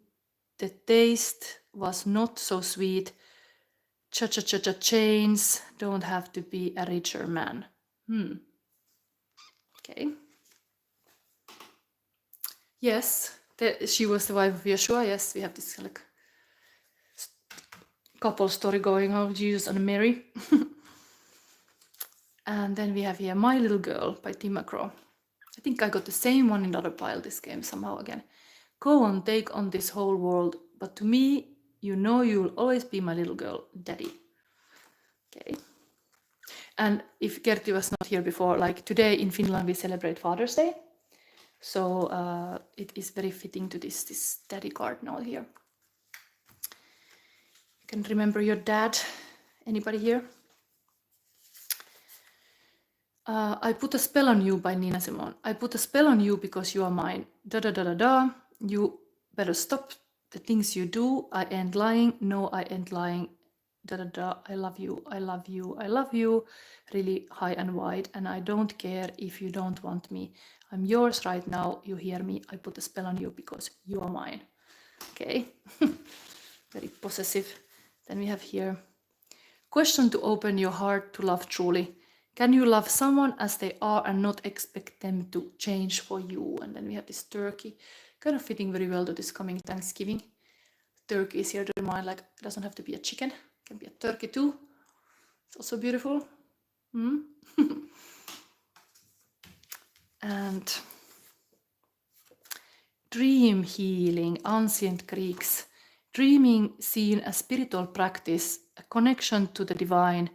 the taste was not so sweet. Cha-cha-cha-cha chains, don't have to be a richer man. Okay. Yes, she was the wife of Yeshua. Yes, we have this like couple story going on, Jesus and Mary. And then we have here My Little Girl by Tim McGraw. I think I got the same one in the other pile this game somehow again. Go on, take on this whole world, but to me, you know you'll always be my little girl, Daddy. Okay. And if Gerti was not here before, like today in Finland we celebrate Father's Day. So it is very fitting to this daddy card now here. You can remember your dad. Anybody here? I put a spell on you by Nina Simone. I put a spell on you because you are mine. Da da da da da. You better stop the things you do. I ain't lying. No, I ain't lying. Da da da. I love you. I love you. I love you. Really high and wide. And I don't care if you don't want me. I'm yours right now. You hear me. I put a spell on you because you are mine. Okay. Very possessive. Then we have here. Question to open your heart to love truly. Can you love someone as they are and not expect them to change for you? And then we have this turkey, kind of fitting very well to this coming Thanksgiving. Turkey is here to remind, like, it doesn't have to be a chicken. It can be a turkey too. It's also beautiful. And dream healing, ancient Greeks. Dreaming seen as spiritual practice, a connection to the divine.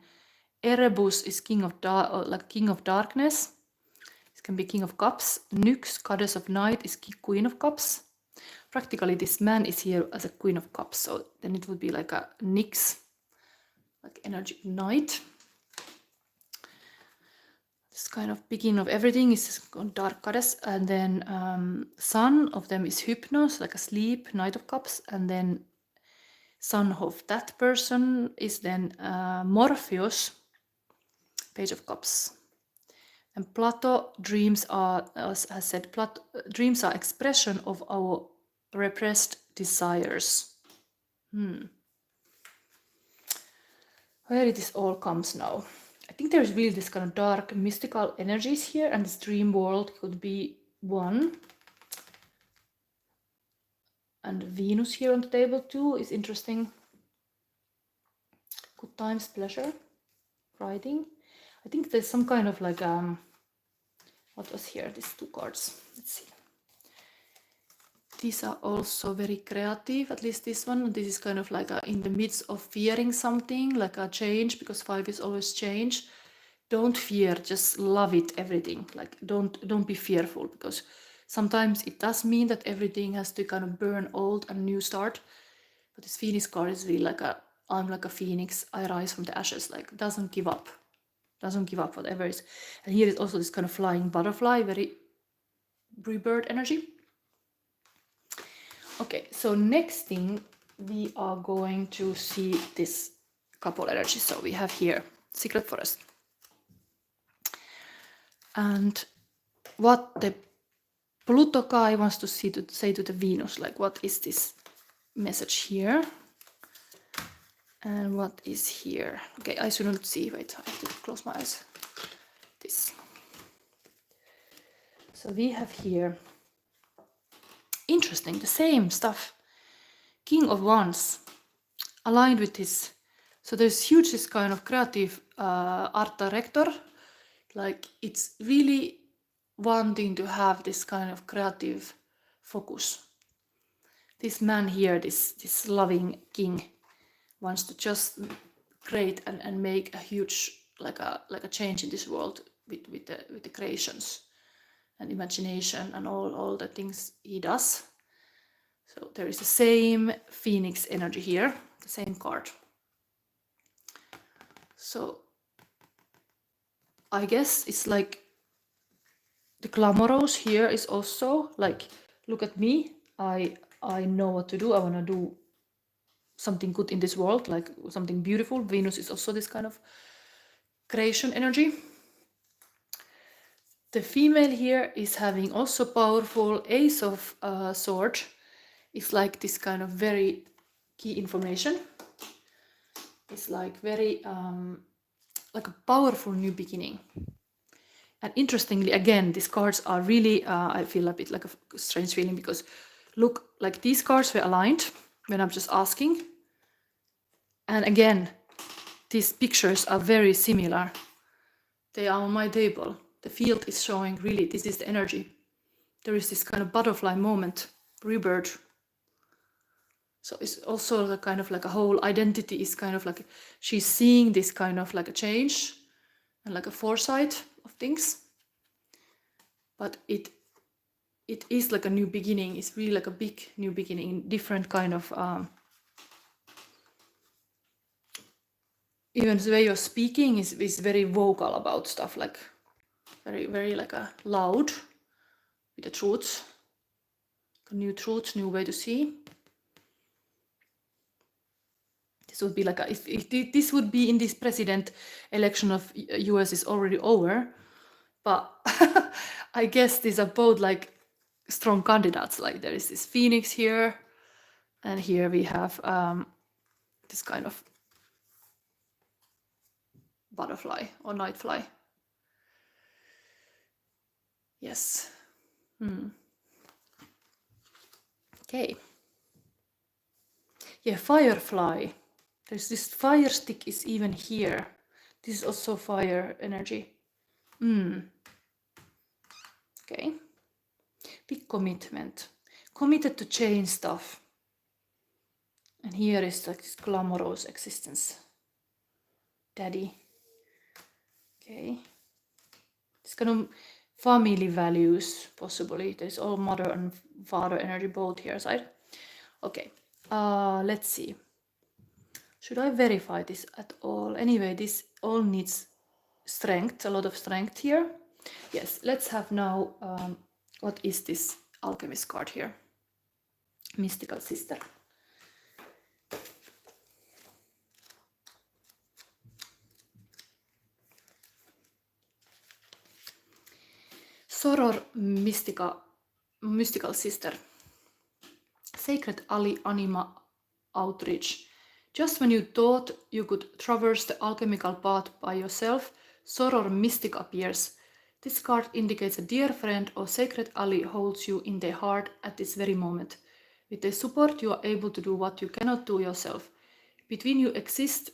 Erebus is king of darkness. This can be king of cups. Nyx, goddess of night, is queen of cups. Practically, this man is here as a queen of cups, so then it would be like a Nyx, like energy of night. This kind of beginning of everything is called dark goddess, and then son of them is Hypnos, like a sleep, Knight of Cups, and then son of that person is then Morpheus, Page of Cups. And Plato, dreams are, as I said, dreams are expression of our repressed desires. Where this all comes now. I think there's really this kind of dark mystical energies here, and this dream world could be one. And Venus here on the table too is interesting. Good times, pleasure, writing. I think there's some kind of like what was here? These two cards. Let's see. These are also very creative, at least this one. This is kind of like in the midst of fearing something, like a change, because 5 is always change. Don't fear, just love it, everything. Like don't be fearful, because sometimes it does mean that everything has to kind of burn old and new start. But this Phoenix card is really like I'm like a phoenix, I rise from the ashes, like doesn't give up. Doesn't give up, whatever is. And here is also this kind of flying butterfly, very rebirth energy. Okay, so next thing we are going to see this couple energy. So we have here Secret Forest. And what the Pluto guy wants to say to the Venus, like what is this message here? And what is here? Okay, I shouldn't see, wait, I have to close my eyes. This. So we have here, interesting, the same stuff. King of Wands, aligned with this. So there's huge this kind of creative art director, like it's really wanting to have this kind of creative focus. This man here, this loving king, wants to just create and make a huge like a change in this world with the creations and imagination and all the things he does. So there is the same Phoenix energy here, the same card. So I guess it's like the glamorous here is also like, look at me, I know what to do, I want to do something good in this world, like something beautiful. Venus is also this kind of creation energy. The female here is having also powerful Ace of Swords. It's like this kind of very key information. It's like very like a powerful new beginning. And interestingly, again, these cards are really, I feel a bit like a strange feeling, because look, like these cards were aligned when I'm just asking. And again, these pictures are very similar. They are on my table. The field is showing really, this is the energy. There is this kind of butterfly moment, rebirth. So it's also a kind of like a whole identity is kind of like, she's seeing this kind of like a change and like a foresight of things. But it is like a new beginning. It's really like a big new beginning, different kind of, even the way you're speaking is very vocal about stuff, like very, very like a loud with the truths, new truths, new way to see. This would be like if this would be in this president election of US is already over, but I guess these are both like strong candidates. Like there is this Phoenix here, and here we have this kind of butterfly or nightfly. Yes. Okay. Yeah, firefly. There's this fire stick is even here. This is also fire energy. Okay. Big commitment. Committed to change stuff. And here is like this glamorous existence. Daddy. Okay. This kind of family values, possibly. There's all mother and father energy both here side. Okay. Let's see. Should I verify this at all? Anyway, this all needs strength, a lot of strength here. Yes, let's have now, what is this alchemist card here? Mystical sister. Soror mystical sister. Sacred anima outreach. Just when you thought you could traverse the alchemical path by yourself, Soror Mystic appears. This card indicates a dear friend or sacred ally holds you in their heart at this very moment. With their support, you are able to do what you cannot do yourself. Between you exists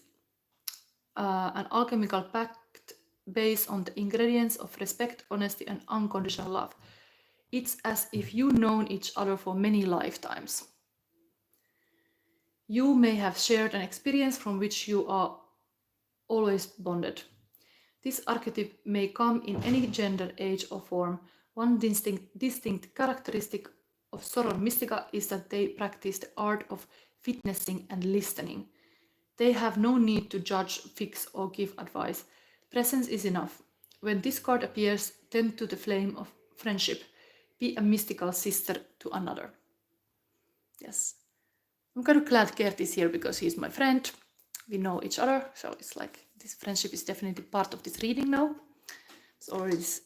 an alchemical pact based on the ingredients of respect, honesty, and unconditional love. It's as if you've known each other for many lifetimes. You may have shared an experience from which you are always bonded. This archetype may come in any gender, age, or form. One distinct characteristic of Soror Mystica is that they practice the art of witnessing and listening. They have no need to judge, fix, or give advice. Presence is enough. When this card appears, tend to the flame of friendship. Be a mystical sister to another. Yes. I'm kind of glad Gert is here because he's my friend. We know each other, so it's like this friendship is definitely part of this reading now. It's already this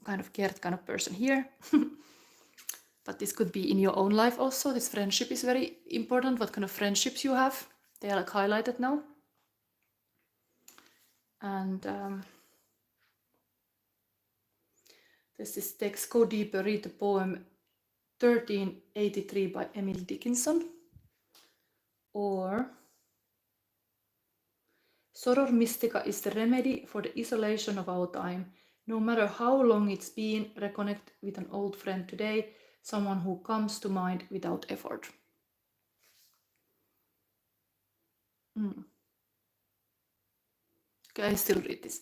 kind of Gert kind of person here. But this could be in your own life also. This friendship is very important. What kind of friendships you have. They are like highlighted now. And there's this text, Go Deeper, read the poem 1383 by Emily Dickinson. Or Soror Mystica is the remedy for the isolation of our time. No matter how long it's been, reconnect with an old friend today, someone who comes to mind without effort. Okay, I still read this.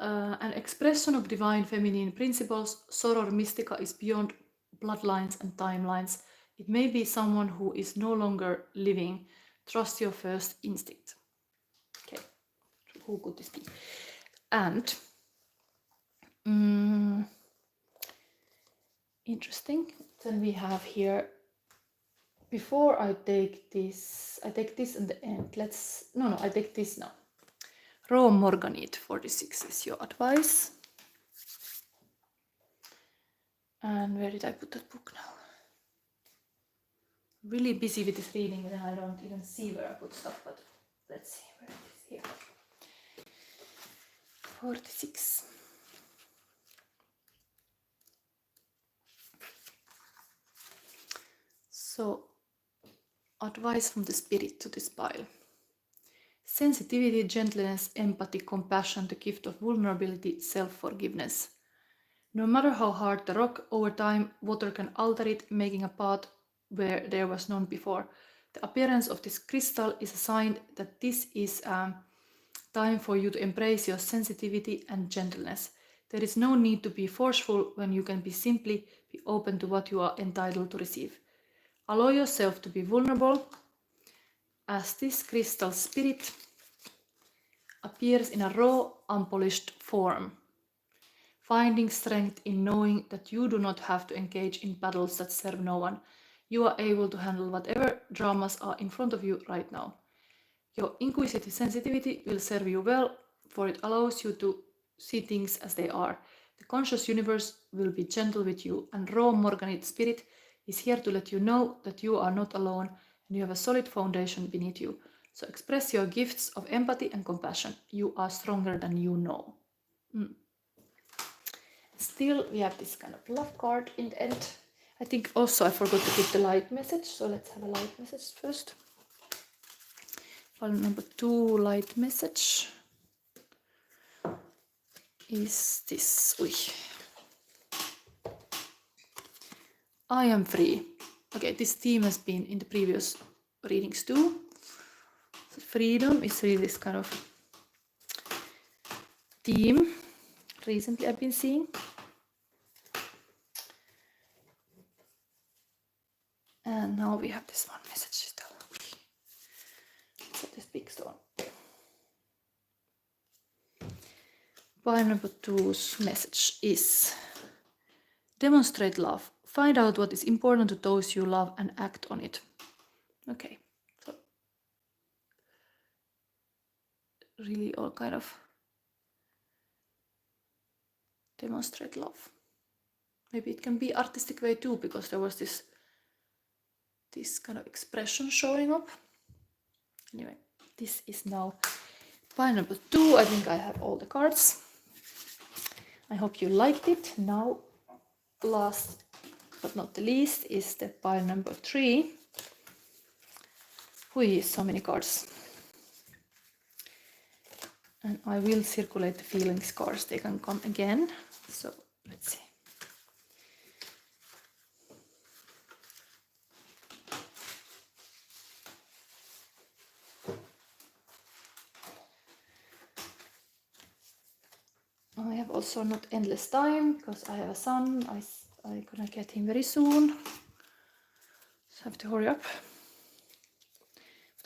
An expression of divine feminine principles, Soror Mystica is beyond bloodlines and timelines. It may be someone who is no longer living. Trust your first instinct. Okay, who could this be? And interesting. Then we have here, before I take this in the end. I take this now. Raw Morganite 46 is your advice. And where did I put that book now? Really busy with this reading and I don't even see where I put stuff, but let's see where it is here. 46. So, advice from the spirit to this pile. Sensitivity, gentleness, empathy, compassion, the gift of vulnerability, self-forgiveness. No matter how hard the rock, over time, water can alter it, making a path where there was none before. The appearance of this crystal is a sign that this is time for you to embrace your sensitivity and gentleness. There is no need to be forceful when you can simply be open to what you are entitled to receive. Allow yourself to be vulnerable as this crystal spirit appears in a raw, unpolished form. Finding strength in knowing that you do not have to engage in battles that serve no one. You are able to handle whatever dramas are in front of you right now. Your inquisitive sensitivity will serve you well, for it allows you to see things as they are. The conscious universe will be gentle with you, and raw Morganite spirit is here to let you know that you are not alone and you have a solid foundation beneath you. So express your gifts of empathy and compassion. You are stronger than you know. Still, we have this kind of love card in the end. I think also I forgot to give the light message, so let's have a light message first. File number 2 light message is this. I am free. Okay, this theme has been in the previous readings too. So freedom is really this kind of theme recently I've been seeing. And now we have this one message still. So this big stone. pile number 2's message is demonstrate love. Find out what is important to those you love and act on it. Okay, so really all kind of demonstrate love. Maybe it can be artistic way too, because there was this kind of expression showing up. Anyway, this is now pile number 2. I think I have all the cards. I hope you liked it. Now, last but not the least is the pile number 3. Hui, so many cards. And I will circulate the feelings cards. They can come again. So let's see. I have also not endless time because I have a son. I'm gonna get him very soon. So I have to hurry up.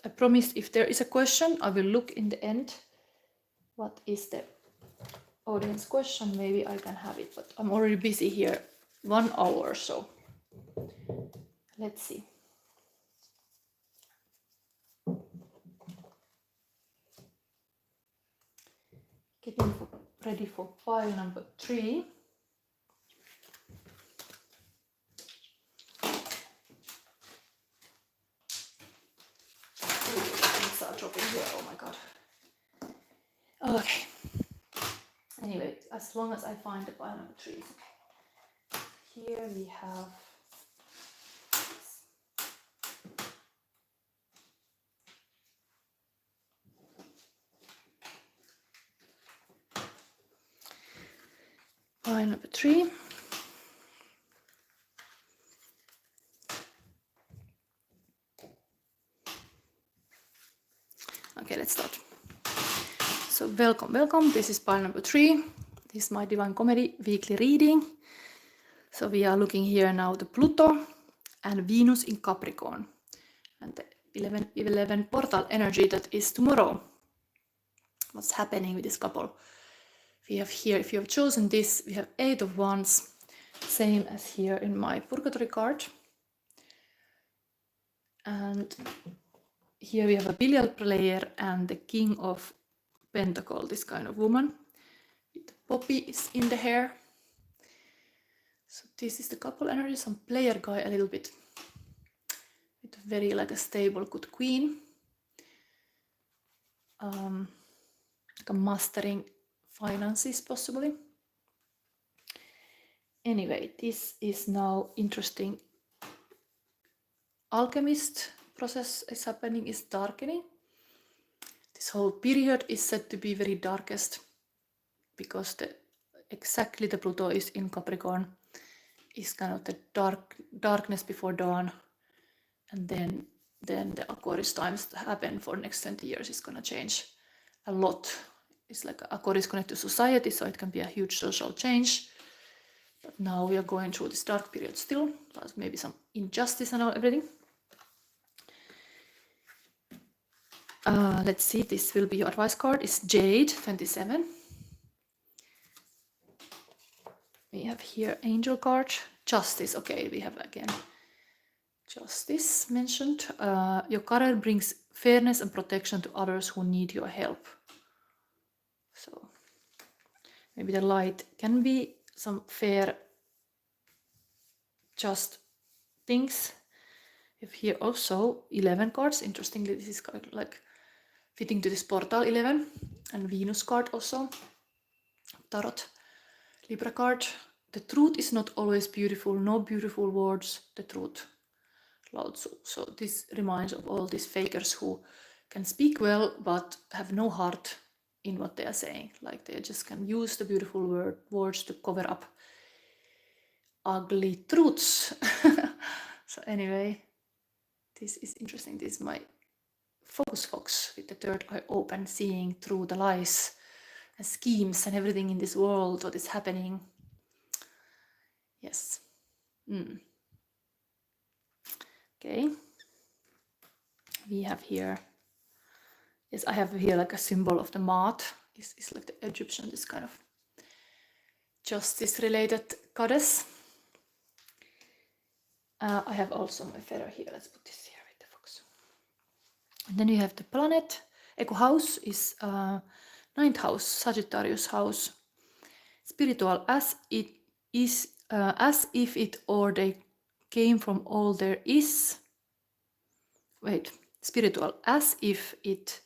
I promised if there is a question, I will look in the end. What is the audience question? Maybe I can have it, but I'm already busy here 1 hour or so. Let's see. Getting ready for pile number 3. Things are dropping here. Oh my god. Okay. Anyway, as long as I find the pile number 3. Here we have pile number 3. Okay, let's start. So welcome. This is pile number 3. This is my Divine Comedy weekly reading. So we are looking here now the Pluto and Venus in Capricorn. And the 11 portal energy that is tomorrow. What's happening with this couple? We have here, if you have chosen this, we have 8 of Wands, same as here in my Purgatorio card. And here we have a billiard player and the King of Pentacles, this kind of woman. The poppy is in the hair. So this is the couple energy, some player guy a little bit. With very like a stable, good queen. Like a mastering finances possibly. Anyway, this is now interesting. Alchemist process is happening, is darkening. This whole period is said to be very darkest because exactly the Pluto is in Capricorn, is kind of the darkness before dawn, and then the Aquarius times that happen for next 20 years is gonna change a lot. It's like Aquarius connected to society, so it can be a huge social change. But now we are going through this dark period still, plus maybe some injustice and everything. Let's see, this will be your advice card. It's Jade 27. We have here Angel card, Justice. Okay, we have again Justice mentioned. Your career brings fairness and protection to others who need your help. So maybe the light can be some fair, just things. We have here also 11 cards. Interestingly, this is kind of like fitting to this portal 11, and Venus card also, Tarot, Libra card. The truth is not always beautiful, no beautiful words, the truth. Lao Tzu. So this reminds of all these fakers who can speak well but have no heart in what they are saying. Like they just can use the beautiful words to cover up ugly truths. So anyway, this is interesting. This is my focus fox with the third eye open, seeing through the lies and schemes and everything in this world, what is happening. Yes. Okay. We have here, yes, I have here like a symbol of the mat. It's like the Egyptian, this kind of justice-related goddess. I have also my feather here. Let's put this here with the fox. And then you have the planet. Echo house is ninth house, Sagittarius house. Spiritual as it is, as if it or they came from all there is. Wait, spiritual as if it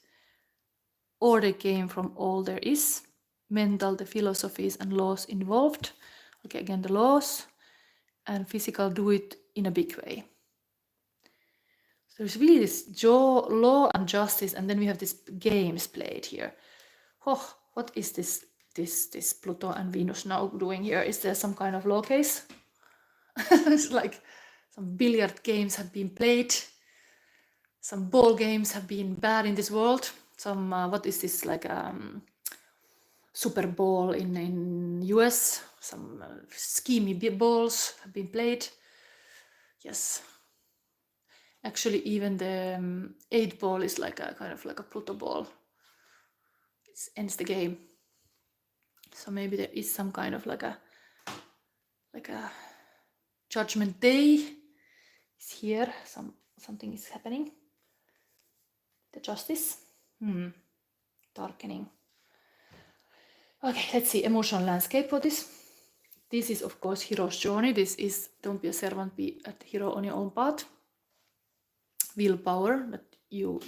or they came from all there is. Mental, the philosophies and laws involved. Okay, again the laws. And physical, do it in a big way. So there's really this law and justice, and then we have these games played here. Oh, what is this Pluto and Venus now doing here? Is there some kind of law case? It's like some billiard games have been played. Some ball games have been bad in this world. Some what is this, like Super Bowl in US? Some schemy balls have been played. Yes. Actually, even the 8 ball is like a kind of like a Pluto ball. It ends the game. So maybe there is some kind of like a judgment day is here. Something is happening. The justice. Darkening. Okay, let's see. Emotional landscape for this. This is of course hero's journey. This is don't be a servant, be a hero on your own path. Willpower, that you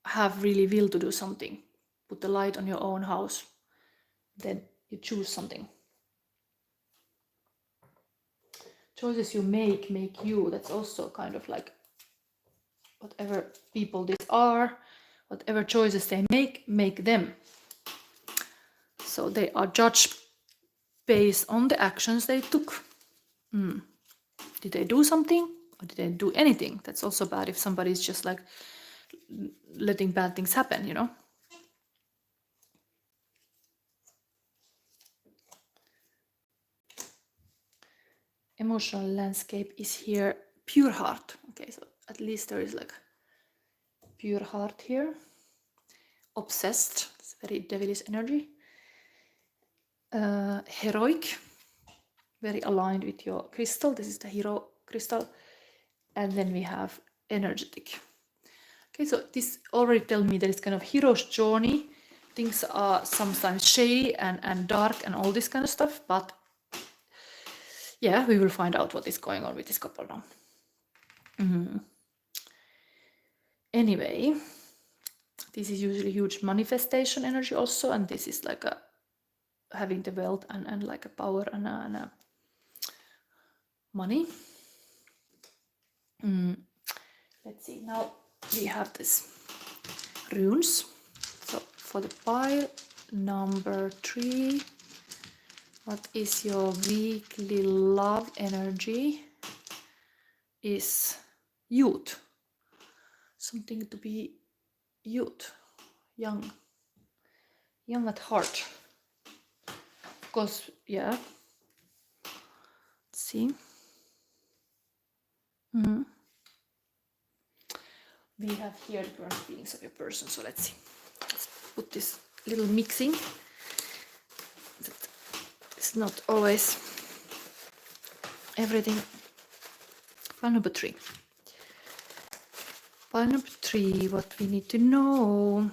have really will to do something. Put the light on your own house. Then you choose something. Choices you make you. That's also kind of like whatever people these are, whatever choices they make them. So they are judged based on the actions they took. Did they do something or did they do anything? That's also bad if somebody's just like letting bad things happen, you know. Emotional landscape is here. Pure heart. Okay, so at least there is like pure heart here. Obsessed. It's very devilish energy. Heroic. Very aligned with your crystal. This is the hero crystal. And then we have energetic. Okay, so this already tells me that it's kind of hero's journey. Things are sometimes shady and dark and all this kind of stuff, but yeah, we will find out what is going on with this couple now. Anyway, this is usually huge manifestation energy also, and this is like a having the wealth and like a power and a money. Let's see, now we have this runes. So for the pile number 3, what is your weekly love energy? Is youth. Something to be youth, young at heart. Of course, yeah. Let's see. We have here the current feelings of your person. So let's see. Let's put this little mixing. It's not always everything. Pile number 3. Pile number 3, what we need to know.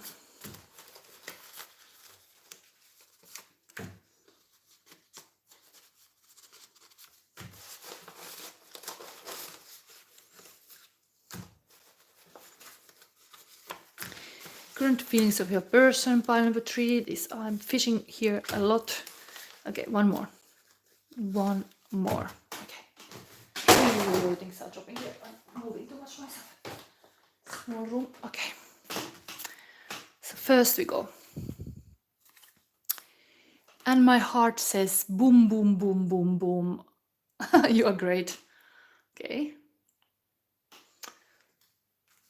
Current feelings of your person, pile number 3. This I'm fishing here a lot. Okay, one more. Okay. Ooh, things are dropping here. I'm moving too much myself. Small room. Okay. So first we go. And my heart says boom, boom, boom, boom, boom. You are great. Okay.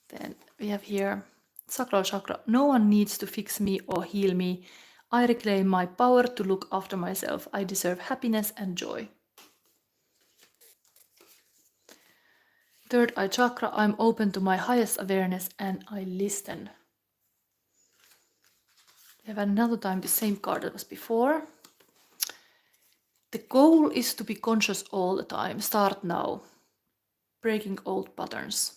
Then we have here sacral chakra. No one needs to fix me or heal me. I reclaim my power to look after myself. I deserve happiness and joy. Third eye chakra. I'm open to my highest awareness and I listen. We have another time the same card that was before. The goal is to be conscious all the time. Start now. Breaking old patterns.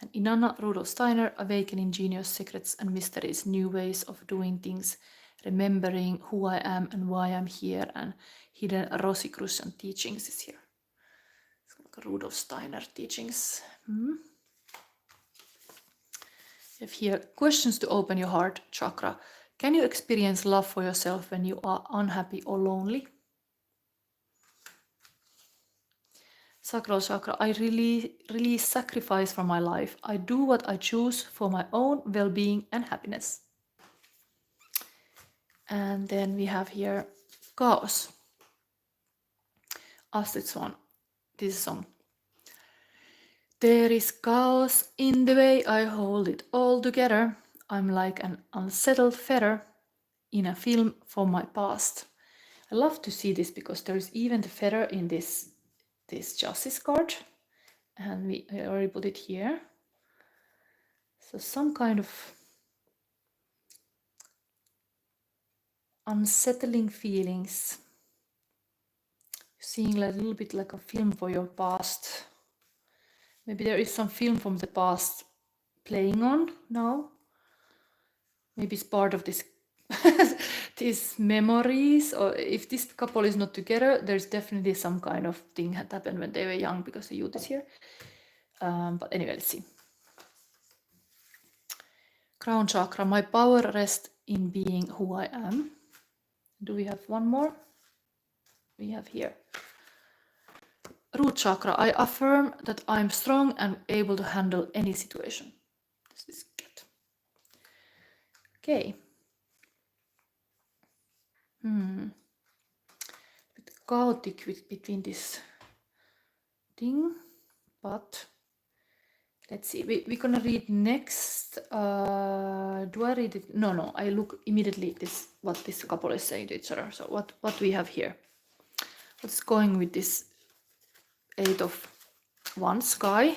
And Inanna Rudolf Steiner, Awakening Genius Secrets and Mysteries, New Ways of Doing Things, Remembering Who I Am and Why I'm Here, and Hidden Rosicrucian Teachings is here. It's like Rudolf Steiner teachings. You have here questions to open your heart chakra. Can you experience love for yourself when you are unhappy or lonely? Sacral chakra, I really sacrifice for my life. I do what I choose for my own well-being and happiness. And then we have here chaos. Astrid Swan, this song. There is chaos in the way I hold it all together. I'm like an unsettled feather in a film from my past. I love to see this because there is even the feather in this justice card, and I already put it here. So some kind of unsettling feelings. Seeing a little bit like a film for your past. Maybe there is some film from the past playing on now. Maybe it's part of this these memories, or if this couple is not together, there's definitely some kind of thing that happened when they were young because the youth is here. But anyway, let's see. Crown chakra, my power rests in being who I am. Do we have one more? We have here. Root chakra, I affirm that I'm strong and able to handle any situation. This is good. Okay. Bit chaotic between this thing, but let's see. We're gonna read next. Do I read it? No. I look immediately what this couple is saying to each other. So what we have here? What's going with this 8 of Wands guy?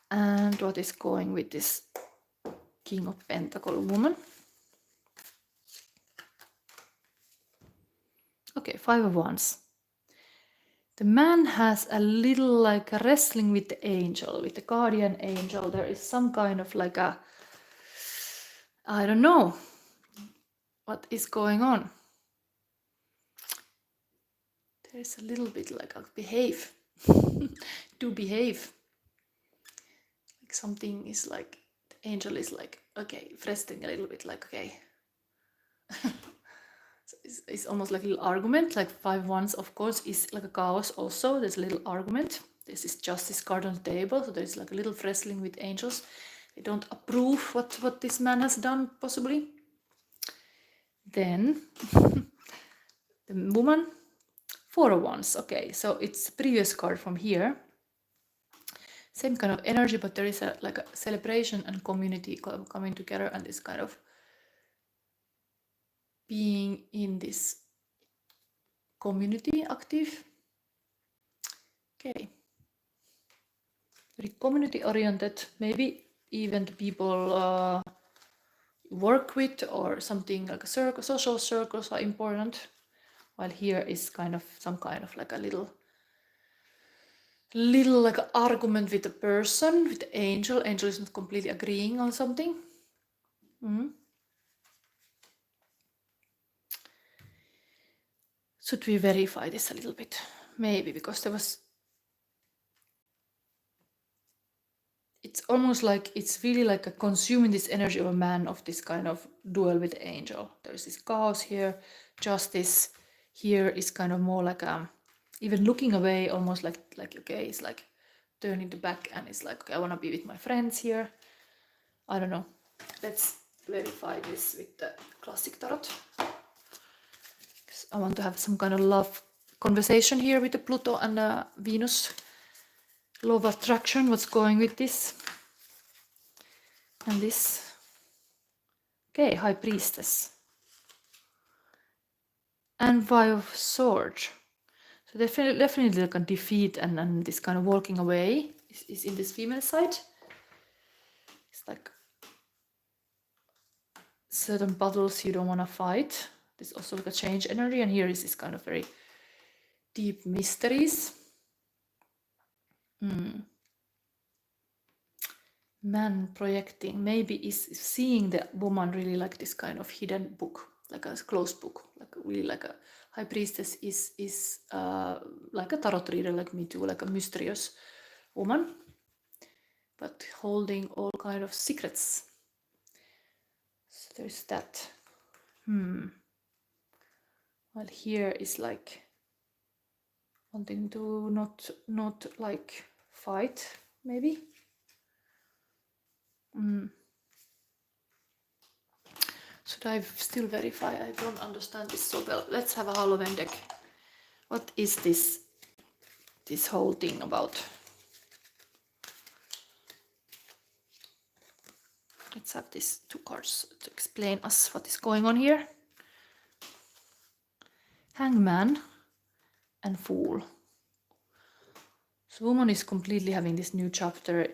And what is going with this King of Pentacles woman? Okay, 5 of Wands. The man has a little like a wrestling with the angel, with the guardian angel. There is some kind of like a, I don't know what is going on. There is a little bit like a behave, to behave. Like something is like, the angel is like, okay, wrestling a little bit like, okay. So it's almost like a little argument, like 5 Wands, of course, is like a chaos also. There's a little argument. This is justice card on the table, so there's like a little wrestling with angels. They don't approve what this man has done, possibly. Then, the woman, 4 of Wands. Okay, so it's the previous card from here. Same kind of energy, but there is like a celebration and community coming together, and this kind of being in this community active. Okay. Very community oriented, maybe even the people work with, or something like a circle, social circles are important. While here is kind of some kind of like a little like argument with the person, with the angel. Angel is not completely agreeing on something. Should we verify this a little bit? Maybe, because there was... It's almost like it's really like a consuming this energy of a man, of this kind of duel with the angel. There's this chaos here, justice. Here is kind of more like even looking away, almost like okay, it's like turning the back, and it's like, okay, I want to be with my friends here. I don't know. Let's verify this with the classic tarot. I want to have some kind of love conversation here with the Pluto and Venus. Law of attraction, what's going with this? And this. Okay, High Priestess. And 5 of Swords. So definitely like a defeat and this kind of walking away is in this female side. It's like certain battles you don't want to fight. This is also like a change energy, and here is this kind of very deep mysteries. Man projecting, maybe is seeing the woman really like this kind of hidden book, like a closed book, like really like a high priestess is like a tarot reader like me too, like a mysterious woman, but holding all kind of secrets. So there's that. Well, here is like wanting to not like fight, maybe. Should I still verify? I don't understand this so well. Let's have a Halloween deck. What is this whole thing about? Let's have these 2 cards to explain us what is going on here. Hangman and Fool. So woman is completely having this new chapter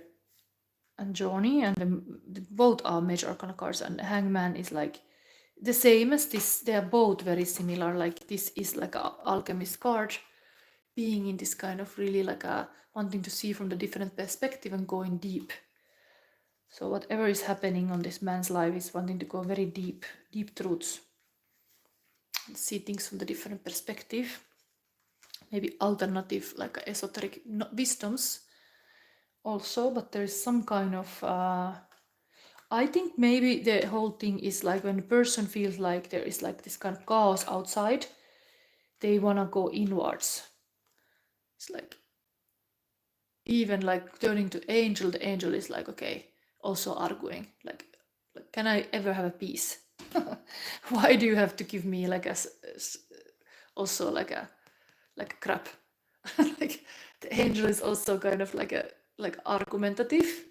and journey, and both are major arcana cards, and Hangman is like the same as this. They are both very similar. Like this is like a alchemist card, being in this kind of really like a wanting to see from the different perspective and going deep. So whatever is happening on this man's life is wanting to go very deep truths, and see things from the different perspective. Maybe alternative, like esoteric wisdoms also, but there is some kind of I think maybe the whole thing is like when a person feels like there is like this kind of chaos outside, they want to go inwards. It's like even like turning to angel, the angel is like, okay, also arguing, like can I ever have a peace? Why do you have to give me like also like a crap? Like the angel is also kind of like argumentative.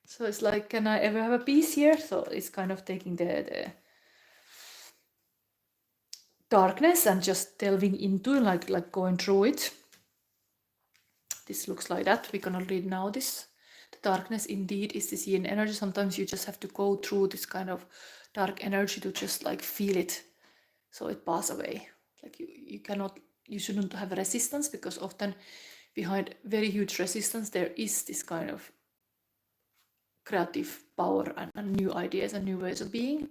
So it's like, can I ever have a peace here? So it's kind of taking the darkness and just delving into like going through it. This looks like that. We're gonna read now this. The darkness indeed is this yin energy. Sometimes you just have to go through this kind of dark energy to just like feel it, so it pass away. Like you shouldn't have resistance, because often behind very huge resistance there is this kind of creative power and new ideas and new ways of being.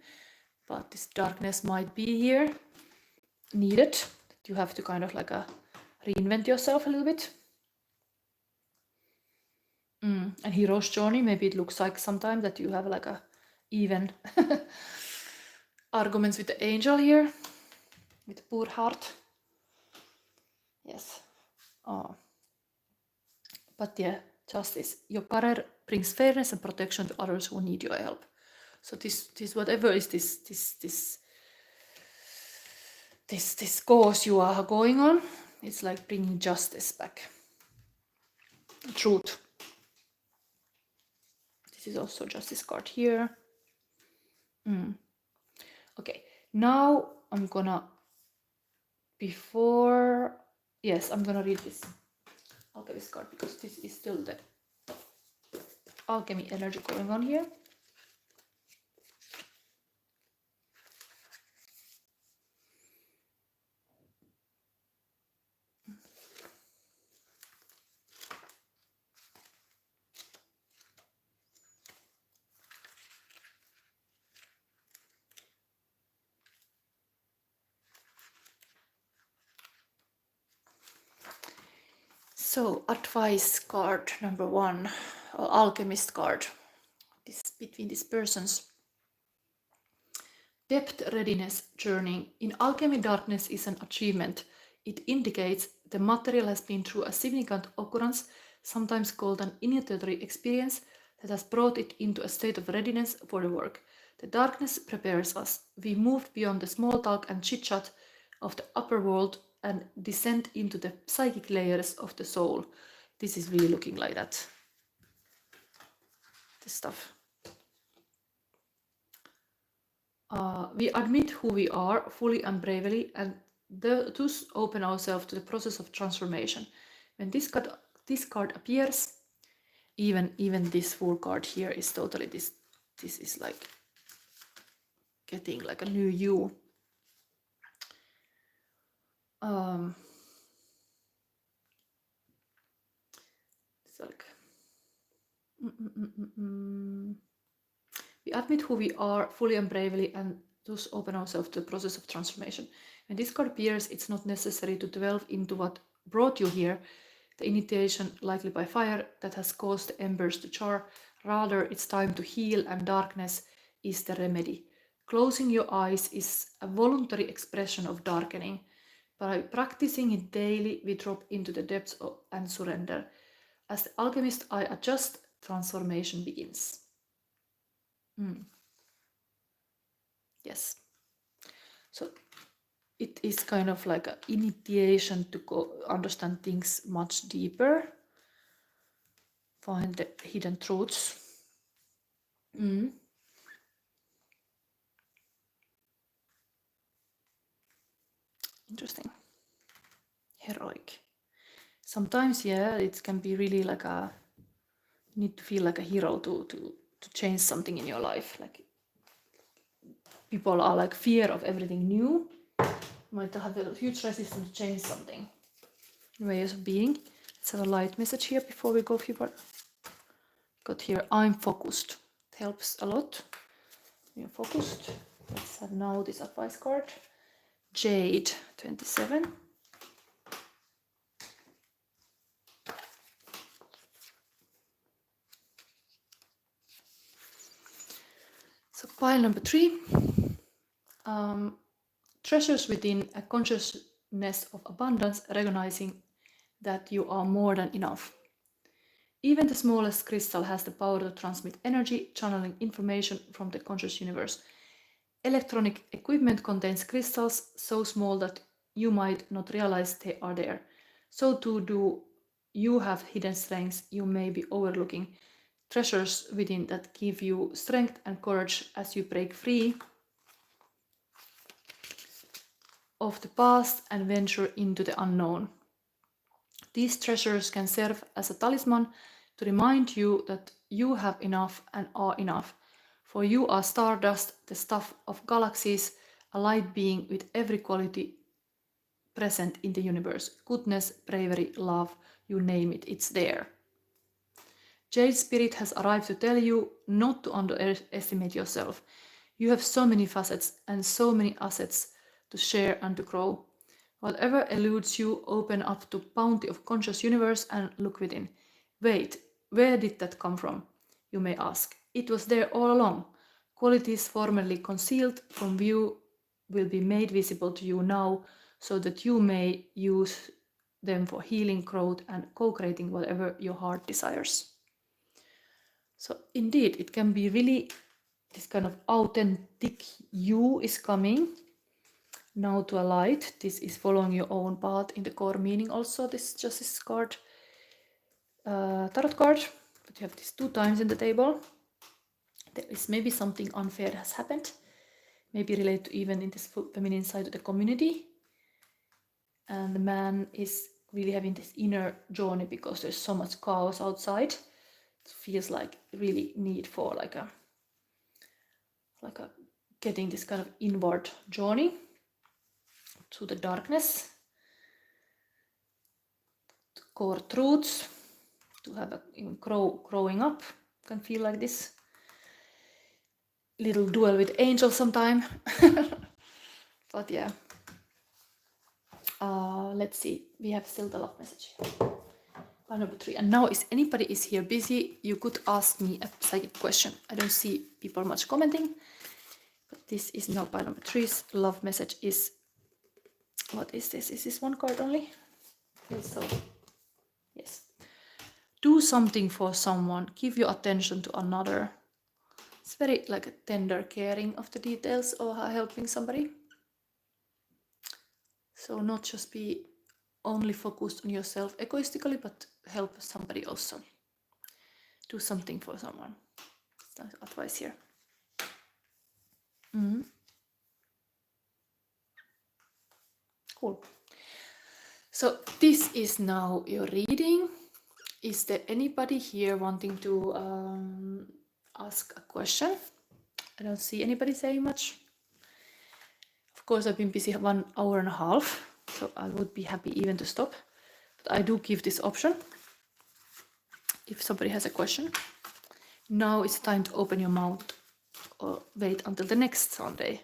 But this darkness might be here needed. You have to kind of like reinvent yourself a little bit. And hero's journey, maybe it looks like sometimes that you have like a even arguments with the angel here, with poor heart. Yes. But yeah, justice. Your career brings fairness and protection to others who need your help. So this whatever is this cause you are going on, it's like bringing justice back. Truth. This is also justice card here. Okay, now I'm gonna I'm gonna read this alchemist card, because this is still the alchemy energy going on here. So advice card number 1, or alchemist card. This between these persons. Depth, readiness, journey. In alchemy, darkness is an achievement. It indicates the material has been through a significant occurrence, sometimes called an initiatory experience, that has brought it into a state of readiness for the work. The darkness prepares us. We moved beyond the small talk and chit-chat of the upper world and descend into the psychic layers of the soul. This is really looking like that. This stuff. We admit who we are fully and bravely, and thus open ourselves to the process of transformation. When this card appears, even this Fool card here is totally this is like getting like a new you. It's like we admit who we are fully and bravely, and thus open ourselves to the process of transformation. When this card appears, it's not necessary to delve into what brought you here, the initiation, likely by fire, that has caused the embers to char. Rather, it's time to heal, and darkness is the remedy. Closing your eyes is a voluntary expression of darkening. By practicing it daily, we drop into the depths and surrender. As the alchemist eye adjusts, transformation begins. Yes. So it is kind of like an initiation to go understand things much deeper, find the hidden truths. Interesting. Heroic. Sometimes, yeah, it can be really like you need to feel like a hero to change something in your life. Like people are like fear of everything new. You might have a huge resistance to change something. Ways of being. Let's have a light message here before we go further. Got here, I'm focused. It helps a lot. You're focused. Let's have now this advice card. Jade 27. So pile number 3. Treasures within a consciousness of abundance, recognizing that you are more than enough. Even the smallest crystal has the power to transmit energy, channeling information from the conscious universe. Electronic equipment contains crystals so small that you might not realize they are there. So too do you have hidden strengths you may be overlooking, treasures within that give you strength and courage as you break free of the past and venture into the unknown. These treasures can serve as a talisman to remind you that you have enough and are enough. For you are stardust, the stuff of galaxies, a light being with every quality present in the universe. Goodness, bravery, love, you name it, it's there. Jade Spirit has arrived to tell you not to underestimate yourself. You have so many facets and so many assets to share and to grow. Whatever eludes you, open up to bounty of conscious universe and look within. Wait, where did that come from? You may ask. It was there all along. Qualities formerly concealed from view will be made visible to you now, so that you may use them for healing, growth, and co-creating whatever your heart desires. So indeed, it can be really this kind of authentic you is coming now to a light. This is following your own path in the core meaning also, this Justice card, tarot card, but you have this 2 times in the table. There is maybe something unfair has happened, maybe related to even in this feminine side of the community. And the man is really having this inner journey because there's so much chaos outside. It feels like really need for like a getting this kind of inward journey to the darkness, to core truths, to have even growing up. Can feel like this little duel with angels sometime. But yeah, let's see, we have still the love message. Pile number 3. And now, if anybody is here busy, you could ask me a psychic question. I don't see people much commenting, but this is now pile number 3's love message. Is what is this? Is this 1 card only? So yes, do something for someone, give your attention to another. It's very like a tender caring of the details or helping somebody. So not just be only focused on yourself egoistically, but help somebody also. Do something for someone. That's advice here. Cool. So this is now your reading. Is there anybody here wanting to ask a question? I don't see anybody saying much. Of course, I've been busy 1 hour and a half, so I would be happy even to stop. But I do give this option if somebody has a question. Now it's time to open your mouth or wait until the next Sunday.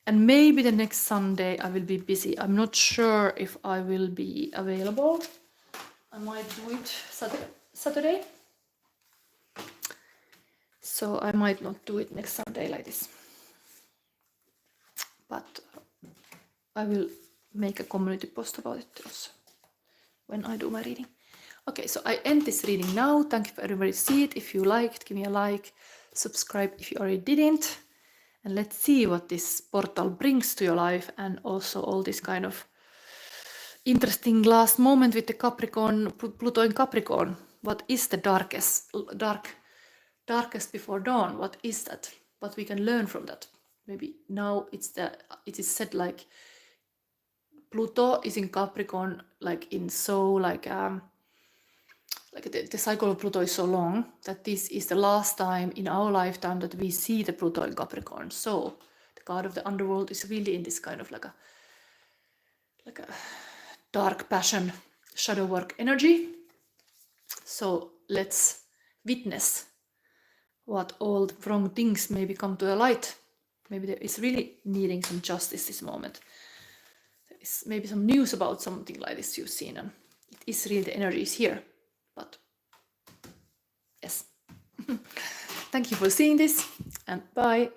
And maybe the next Sunday I will be busy. I'm not sure if I will be available. I might do it Saturday. So I might not do it next Sunday like this. But I will make a community post about it also when I do my reading. Okay, so I end this reading now. Thank you for everybody to see it. If you liked, give me a like. Subscribe if you already didn't. And let's see what this portal brings to your life, and also all this kind of interesting last moment with the Capricorn, Pluto in Capricorn. What is the darkest before dawn? What is that? What we can learn from that? Maybe now it is said like Pluto is in Capricorn, like in so like the cycle of Pluto is so long that this is the last time in our lifetime that we see the Pluto in Capricorn. So the god of the underworld is really in this kind of like a dark passion, shadow work energy. So let's witness what all the wrong things maybe come to a light. Maybe there is really needing some justice this moment. There is maybe some news about something like this you've seen, and it is really, the energy is here. But yes. Thank you for seeing this, and bye.